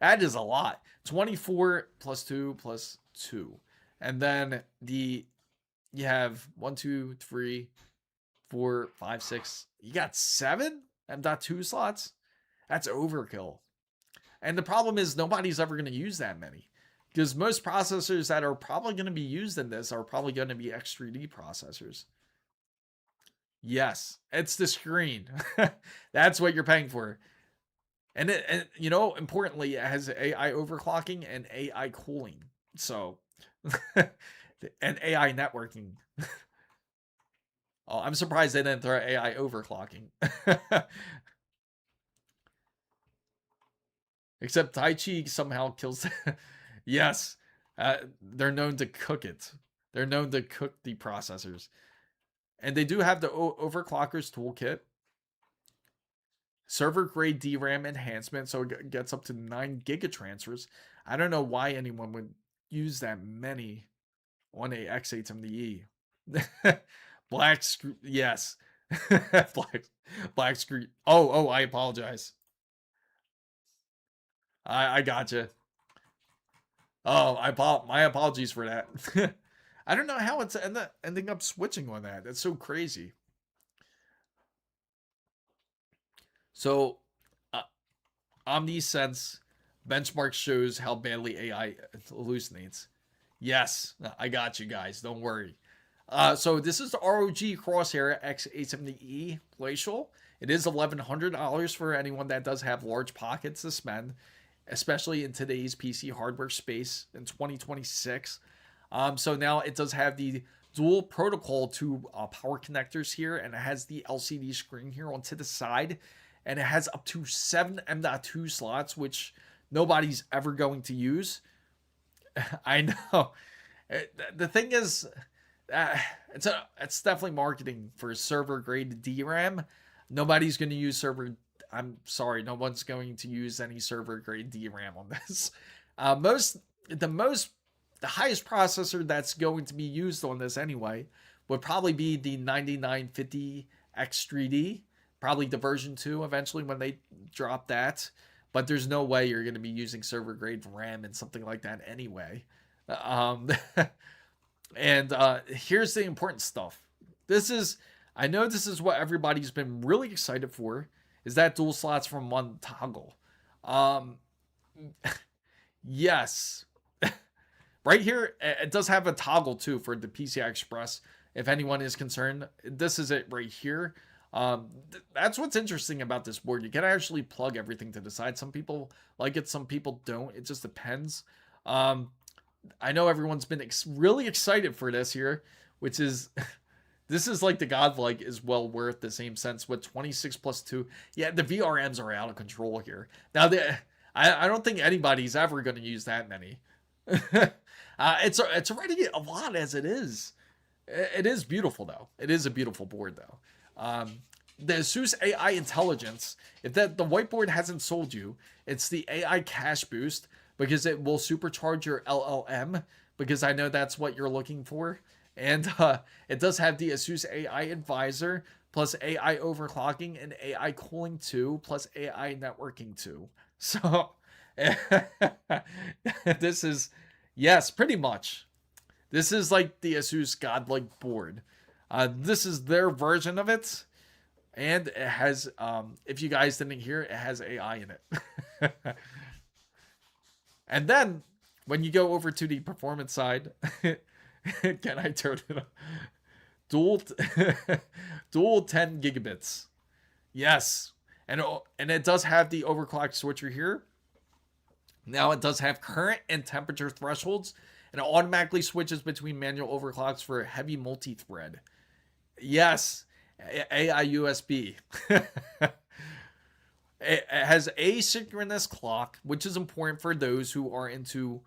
That is a lot. 24 plus 2 plus 2. And then you have 1, 2, 3, 4, 5, 6. You got 7 M.2 slots. That's overkill. And the problem is nobody's ever going to use that many. Because most processors that are probably going to be used in this are probably going to be X3D processors. Yes, it's the screen. That's what you're paying for. And importantly, it has AI overclocking and AI cooling. So, and AI networking. Oh, I'm surprised they didn't throw AI overclocking. Except Tai Chi somehow kills. Yes, they're known to cook it. They're known to cook the processors. And they do have the overclockers toolkit. Server grade DRAM enhancement, so it gets up to 9 gigatransfers. I don't know why anyone would use that many on a X870E. Black screen, yes. black screen. Oh, I apologize. I gotcha. Oh, my apologies for that. I don't know how it's ending up switching on that. That's so crazy. So, OmniSense benchmark shows how badly AI hallucinates. Yes, I got you guys. Don't worry. So this is the ROG Corsair X870E Glacial. It is $1,100 for anyone that does have large pockets to spend, especially in today's PC hardware space in 2026. So now it does have the dual protocol to power connectors here, and it has the LCD screen here onto the side, and it has up to 7 M.2 slots, which nobody's ever going to use. I know. The thing is, it's definitely marketing for server grade DRAM. Nobody's going to use I'm sorry, no one's going to use any server grade DRAM on this. The highest processor that's going to be used on this anyway would probably be the 9950 X3D, probably the version 2 eventually when they drop that. But there's no way you're going to be using server grade RAM and something like that anyway. And here's the important stuff. I know this is what everybody's been really excited for, is that dual slots from one toggle. Yes. Right here, it does have a toggle too for the PCI Express. If anyone is concerned, this is it right here. That's what's interesting about this board. You can actually plug everything to the side. Some people like it, some people don't. It just depends. I know everyone's been really excited for this here, which is, this is like the godlike is well worth the same sense with 26 plus 2. Yeah, the VRMs are out of control here. Now, I don't think anybody's ever going to use that many. It's already a lot as it is. It is beautiful, though. It is a beautiful board, though. The ASUS AI Intelligence, if the whiteboard hasn't sold you, it's the AI Cache Boost, because it will supercharge your LLM, because I know that's what you're looking for. And it does have the ASUS AI Advisor, plus AI overclocking and AI cooling 2, plus AI networking 2. So, this is, yes, pretty much. This is like the ASUS godlike board. This is their version of it. And it has, if you guys didn't hear, it has AI in it. And then, when you go over to the performance side, can I turn it up? Dual 10 gigabits. Yes. And it does have the overclock switcher here. Now it does have current and temperature thresholds, and it automatically switches between manual overclocks for heavy multi-thread. Yes, AI USB. It has asynchronous clock, which is important for those who are into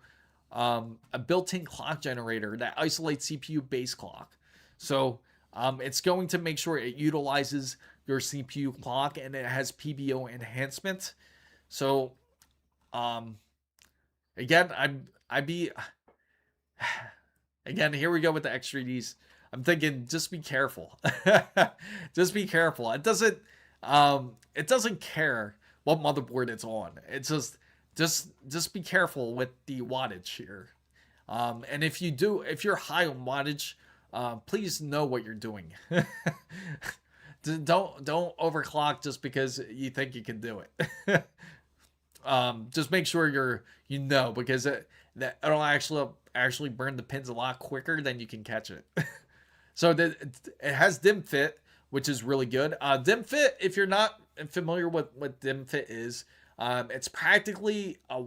a built-in clock generator that isolates CPU base clock. So it's going to make sure it utilizes your CPU clock, and it has PBO enhancement. So, again, I'd be again, here we go with the X3Ds. I'm thinking, just be careful. Just be careful. It doesn't care what motherboard it's on. It's just be careful with the wattage here. And if you're high on wattage, please know what you're doing. Don't overclock just because you think you can do it. Just make sure because it'll actually burn the pins a lot quicker than you can catch it. So it has dim fit, which is really good. Dim fit, if you're not familiar with what dim fit is, it's practically a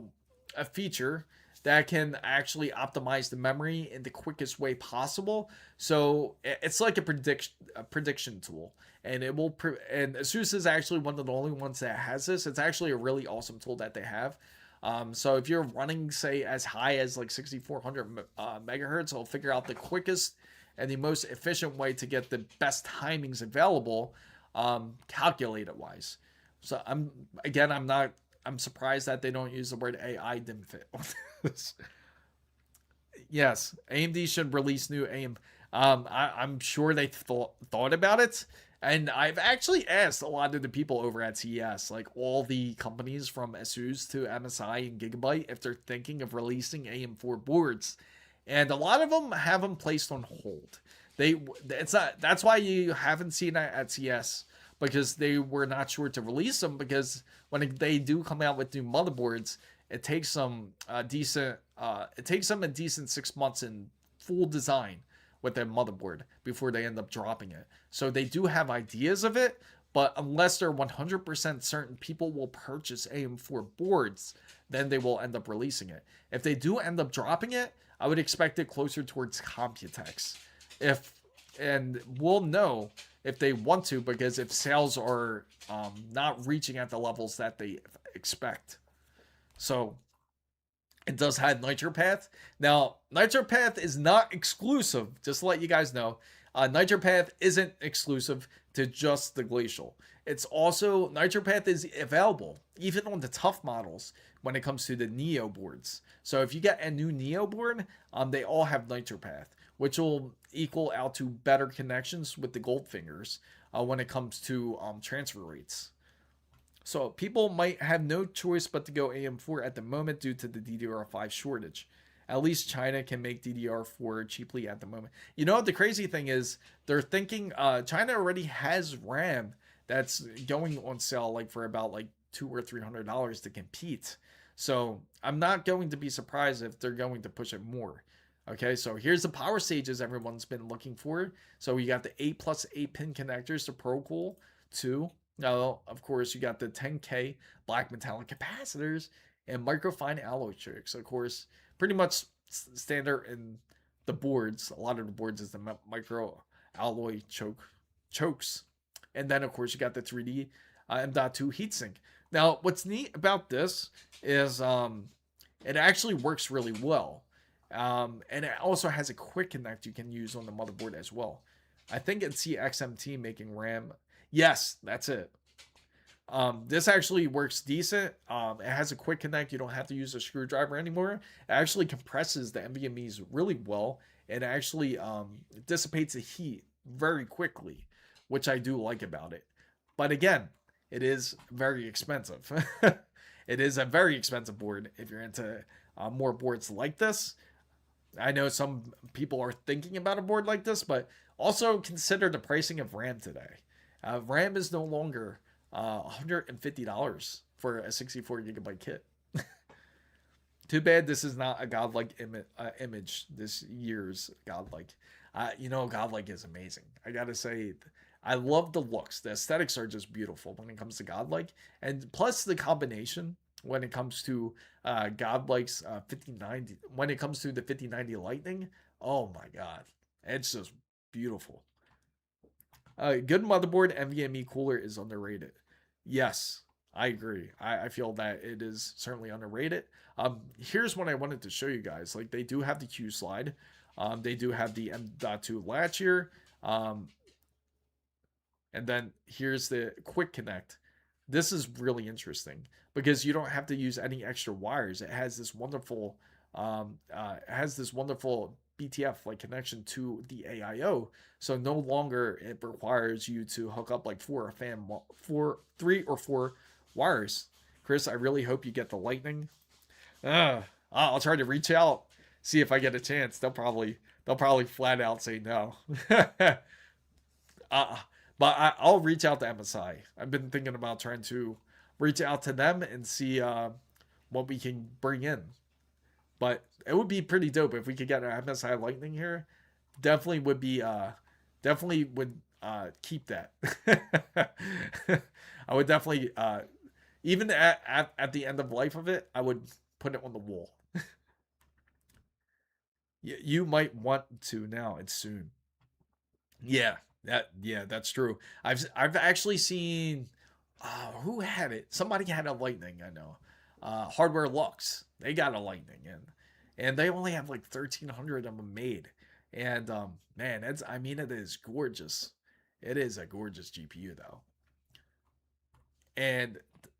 feature that can actually optimize the memory in the quickest way possible. So it's like a prediction tool, and and ASUS is actually one of the only ones that has this. It's actually a really awesome tool that they have. So if you're running, say, as high as like 6400 megahertz, it'll figure out the quickest and the most efficient way to get the best timings available, calculated wise. So I'm surprised that they don't use the word AI dim fit on this. Yes, AMD should release new AM. I'm sure they thought about it. And I've actually asked a lot of the people over at CES, like all the companies from ASUS to MSI and Gigabyte, if they're thinking of releasing AM4 boards. And a lot of them have them placed on hold. That's why you haven't seen it at CES, because they were not sure to release them, because when they do come out with new motherboards, it takes them a decent 6 months in full design with their motherboard before they end up dropping it. So they do have ideas of it, but unless they're 100% certain people will purchase AM4 boards, then they will end up releasing it. If they do end up dropping it, I would expect it closer towards Computex. And we'll know if they want to, because if sales are not reaching at the levels that they expect. So it does have NitroPath. Now, NitroPath is not exclusive, just to let you guys know. NitroPath isn't exclusive to just the Glacial. It's also, NitroPath is available even on the tough models when it comes to the Neo boards. So if you get a new Neo board, they all have NitroPath, which will equal out to better connections with the Goldfingers when it comes to transfer rates. So people might have no choice but to go AM4 at the moment due to the DDR5 shortage. At least China can make DDR4 cheaply at the moment. You know, the crazy thing is they're thinking China already has RAM that's going on sale like for about like $200 or $300 to compete. So I'm not going to be surprised if they're going to push it more. Okay, so here's the power stages everyone's been looking for. So we got the 8+8 pin connectors to ProCool 2. Now, of course, you got the 10K black metallic capacitors and microfine alloy chokes. Of course, pretty much standard in the boards. A lot of the boards is the micro alloy chokes. And then, of course, you got the 3D M.2 heatsink. Now, what's neat about this is it actually works really well. And it also has a quick connect you can use on the motherboard as well. I think it's XMT making RAM. Yes, that's it. This actually works decent. It has a quick connect. You don't have to use a screwdriver anymore. It actually compresses the NVMe's really well, and actually dissipates the heat very quickly, which I do like about it. But again, it is very expensive. It is a very expensive board if you're into more boards like this. I know some people are thinking about a board like this, but also consider the pricing of RAM today. RAM is no longer $150 for a 64 gigabyte kit. Too bad this is not a godlike image this year's godlike. Godlike is amazing. I gotta say, I love the looks. The aesthetics are just beautiful when it comes to godlike, and plus the combination when it comes to godlike's 5090. When it comes to the 5090 Lightning, oh my god, it's just beautiful. Good motherboard NVMe cooler is underrated. Yes, I agree. I feel that it is certainly underrated. Here's what I wanted to show you guys. Like, they do have the Q slide. They do have the M.2 latch here. And then here's the quick connect. This is really interesting because you don't have to use any extra wires. It has this wonderful BTF like connection to the AIO. So no longer it requires you to hook up like three or four wires. Chris, I really hope you get the lightning. I'll try to reach out, see if I get a chance. They'll probably flat out say no. But I'll reach out to MSI. I've been thinking about trying to reach out to them and see what we can bring in. But it would be pretty dope if we could get an MSI Lightning here. Definitely would be keep that. I would definitely even at the end of life of it, I would put it on the wall. You might want to now. It's soon. Yeah, that's true. I've actually seen who had it? Somebody had a Lightning, I know. Hardware Lux. They got a Lightning in. And they only have like 1,300 of them made. And man, it is gorgeous. It is a gorgeous GPU though. And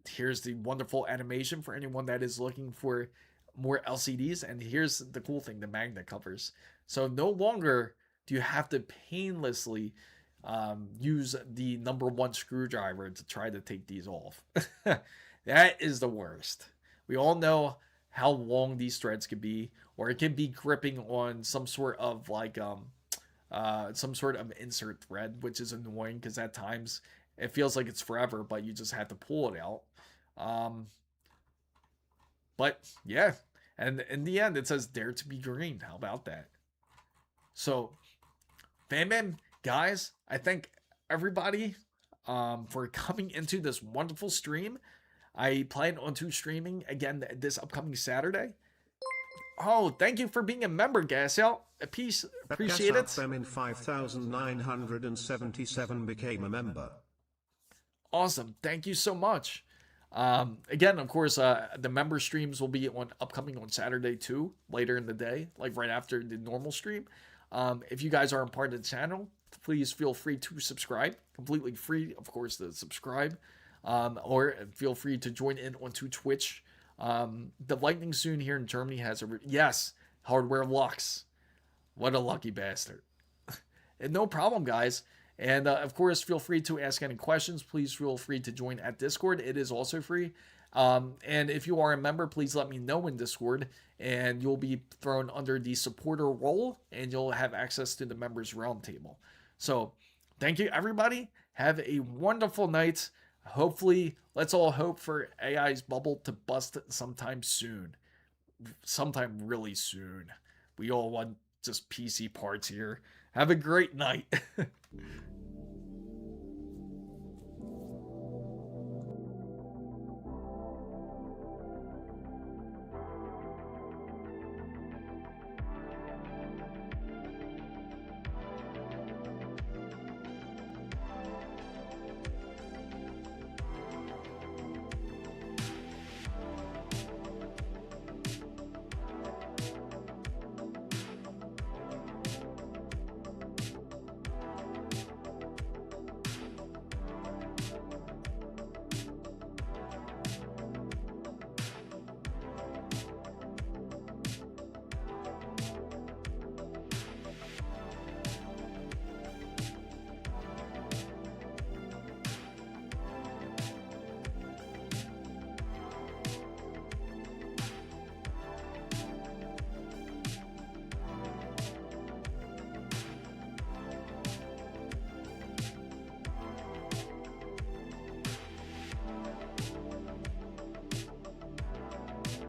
here's the wonderful animation for anyone that is looking for more LCDs. And here's the cool thing, the magnet covers. So no longer do you have to painlessly use the number one screwdriver to try to take these off. That is the worst. We all know how long these threads can be, or it can be gripping on some sort of like some sort of insert thread, which is annoying because at times it feels like it's forever, but you just have to pull it out. But yeah, and in the end it says dare to be green. How about that? So Bam, guys, I thank everybody for coming into this wonderful stream. I plan on streaming again this upcoming Saturday. Oh, thank you for being a member, Gasel. Peace, appreciate it. In 5,977 became a member. Awesome, thank you so much. Again, of course, the member streams will be upcoming on Saturday too, later in the day, like right after the normal stream. If you guys aren't part of the channel, please feel free to subscribe. Completely free, of course, to subscribe. Or feel free to join in onto Twitch. The Lightning soon here in Germany has yes, Hardware Lux. What a lucky bastard. And no problem, guys. And of course, feel free to ask any questions. Please feel free to join at Discord. It is also free. And if you are a member, please let me know in Discord, and you'll be thrown under the supporter role, and you'll have access to the members roundtable. So thank you, everybody. Have a wonderful night. Hopefully, let's all hope for AI's bubble to bust sometime soon. Sometime really soon. We all want just PC parts here. Have a great night.